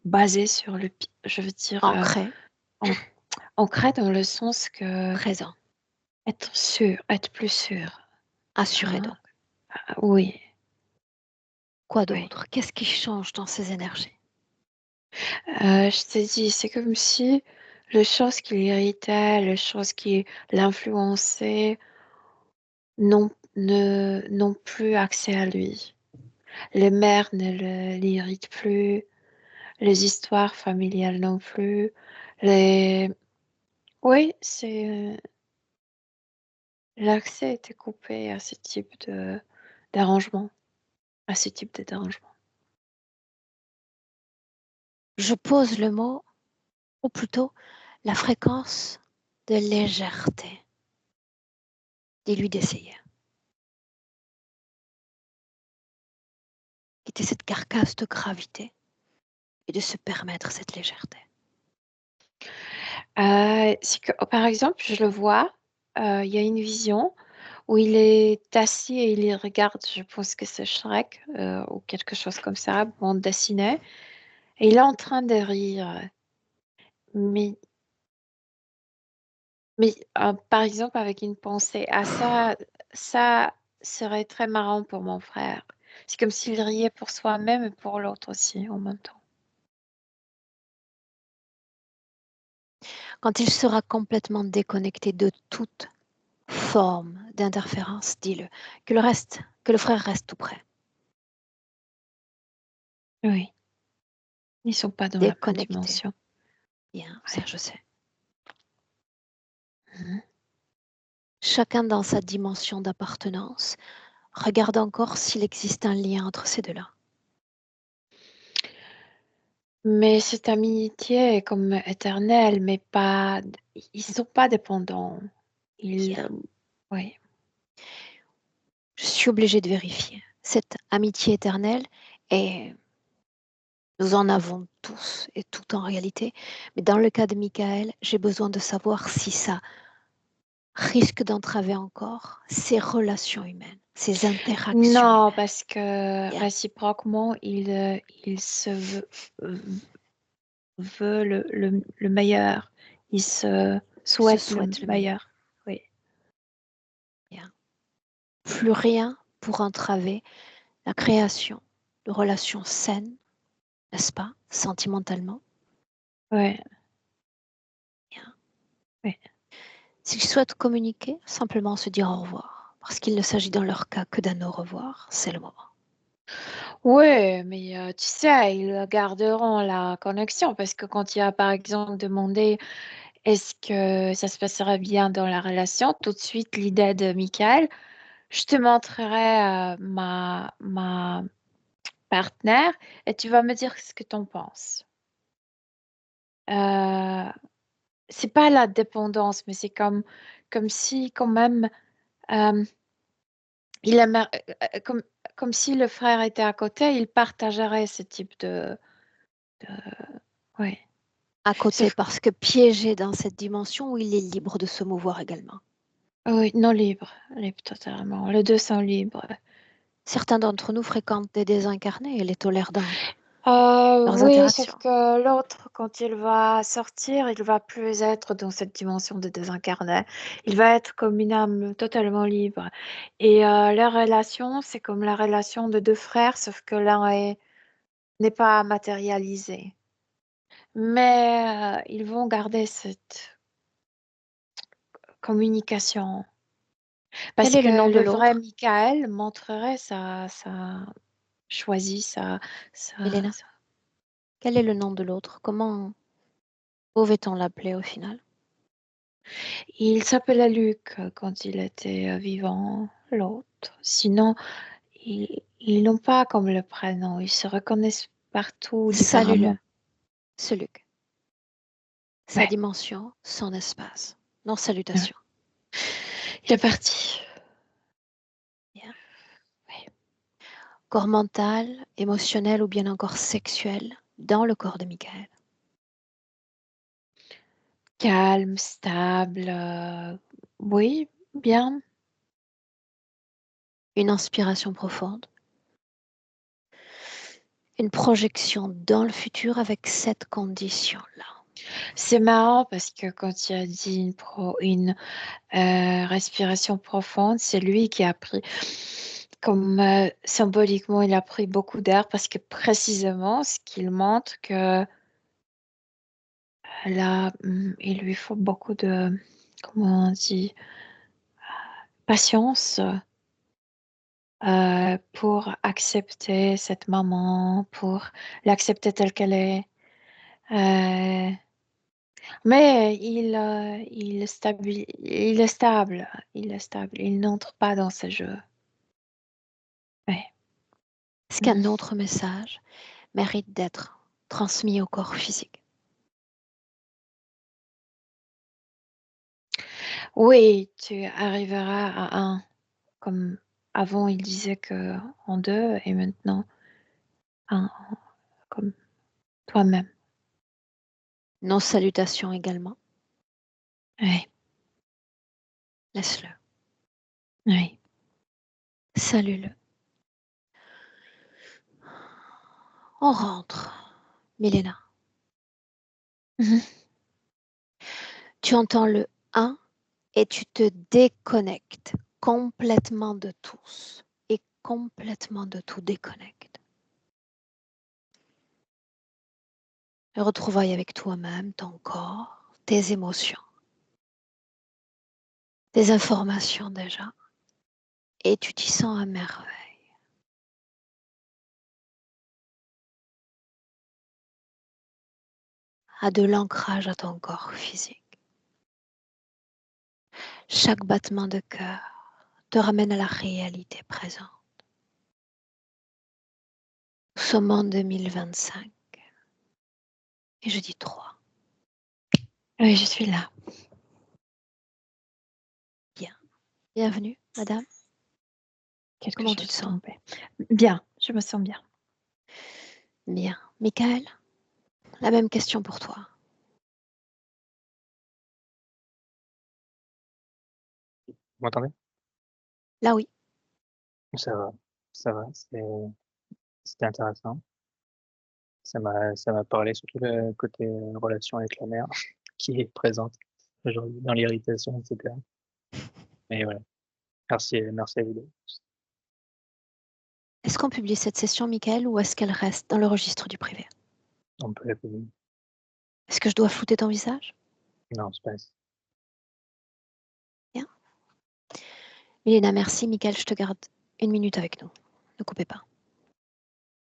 basé sur je veux dire, Ancré, ancré dans le sens que présent, être sûr, être plus sûr. assuré Hein? donc. Oui, Quoi oui. d'autre? Qu'est-ce qui change dans ces énergies? Je t'ai dit, c'est comme si les choses qui l'irritaient, les choses qui l'influençaient, n'ont plus accès à lui. Les mères ne l'irritent plus, les histoires familiales non plus. Les... Oui, l'accès était coupé à ce type d'arrangement, à ce type de dérangement. Je pose le mot, ou plutôt la fréquence de légèreté. Dis-lui d'essayer. Quitter cette carcasse de gravité et de se permettre cette légèreté. C'est que, par exemple, je le vois, il y a une vision où il est assis et il regarde, je pense que c'est Shrek ou quelque chose comme ça, bande dessinée, et il est en train de rire. Mais, mais par exemple, avec une pensée, ça serait très marrant pour mon frère. C'est comme s'il riait pour soi-même et pour l'autre aussi en même temps. Quand il sera complètement déconnecté de toute forme d'interférence, dis-le, que le frère reste tout près, Oui, ils sont pas dans la même déconnecté. dimension. Bien, ça Ouais. je sais. Mhm. Chacun dans sa dimension d'appartenance. Regarde encore s'il existe un lien entre ces deux-là. Mais cette amitié est comme éternelle, mais pas, ils sont pas dépendants. Ils, Bien. oui. Je suis obligée de vérifier. Cette amitié éternelle, et nous en avons tous et toutes en réalité, mais dans le cas de Michael, j'ai besoin de savoir si ça risque d'entraver encore ces relations humaines, ces interactions Non, humaines. parce que Bien, réciproquement, il se veut le meilleur. Il se il se souhaite le souhaite le meilleur. meilleur. Oui. Bien. Plus rien pour entraver la création de relations saines, n'est-ce pas, sentimentalement. Ouais. Bien. Oui. S'ils souhaitent communiquer, simplement se dire au revoir, parce qu'il ne s'agit dans leur cas que d'un au revoir, c'est le moment. Ouais, mais tu sais, ils garderont la connexion parce que quand il a par exemple demandé est-ce que ça se passerait bien dans la relation, tout de suite l'idée de Michael, je te montrerai ma partenaire et tu vas me dire ce que tu en penses. Euh, c'est pas la dépendance, mais c'est comme si quand même euh, il aimerait- comme si le frère était à côté, il partagerait ce type de... Ouais. À côté, Sauf parce que piégé dans cette dimension où il est libre de se mouvoir également. oui, non libre, libre totalement. Les deux sont libres. Certains d'entre nous fréquentent des désincarnés et les tolèrent dans leurs Oui, sauf interactions. que l'autre, quand il va sortir, il va plus être dans cette dimension de désincarné. Il va être comme une âme totalement libre. Et leur relation, c'est comme la relation de deux frères, sauf que n'est pas matérialisé. Mais ils vont garder cette communication. Quel Parce est le nom que de le vrai l'autre, Michael montrerait sa choisi, Elena? Quel est le nom de l'autre? Comment pouvait-on l'appeler au final? Il s'appelait Luc quand il était vivant, l'autre. Sinon, ils n'ont pas comme le prénom. Ils se reconnaissent partout Salue-le, différemment. ce Luc. Sa Ouais, dimension, son espace. Non, ouais. salutations. Il est parti. Bien. Ouais. Corps mental, émotionnel ou bien encore sexuel dans le corps de Michael. Calme, stable. Oui, bien. Une inspiration profonde. une projection dans le futur avec cette condition-là. C'est marrant parce que quand tu as dit une respiration profonde, c'est lui qui a pris, comme symboliquement, il a pris beaucoup d'air parce que précisément, ce qu'il montre que là, il lui faut beaucoup de, comment on dit, patience pour accepter cette maman, pour l'accepter telle qu'elle est. Mais il est stable, il n'entre pas dans ce jeu. Ouais. Est-ce qu'un autre message mérite d'être transmis au corps physique? Oui, tu arriveras à un, comme avant il disait que en deux, et maintenant un, comme toi-même. Nos salutations également. Oui, Laisse-le. oui. Salue-le. On rentre. Milena, Mhm. tu entends le 1 et tu te déconnectes complètement de tous et complètement de tout déconnecte. Retrouvailles avec toi-même, ton corps, tes émotions, tes informations déjà, et tu t'y sens à merveille. À de l'ancrage à ton corps physique. Chaque battement de cœur te ramène à la réalité présente. Nous sommes en 2025 et je dis 3. Oui, je suis là. Bien. Bienvenue, madame. Quelque Comment tu chose te est sens? tombé. Bien, je me sens bien. Bien. Michael, la même question pour toi. Vous m'entendez? Là, oui. Ça va, ça va, c'était intéressant. Ça m'a parlé, surtout le côté relation avec la mère qui est présente aujourd'hui dans l'irritation, etc. Mais voilà, merci à vous deux. Est-ce qu'on publie cette session, Michael, ou est-ce qu'elle reste dans le registre du privé? On peut la payer. Est-ce que je dois flouter ton visage? Non, c'est pas. Bien. Milena, merci. Michael, je te garde 1 minute avec nous. Ne coupez pas.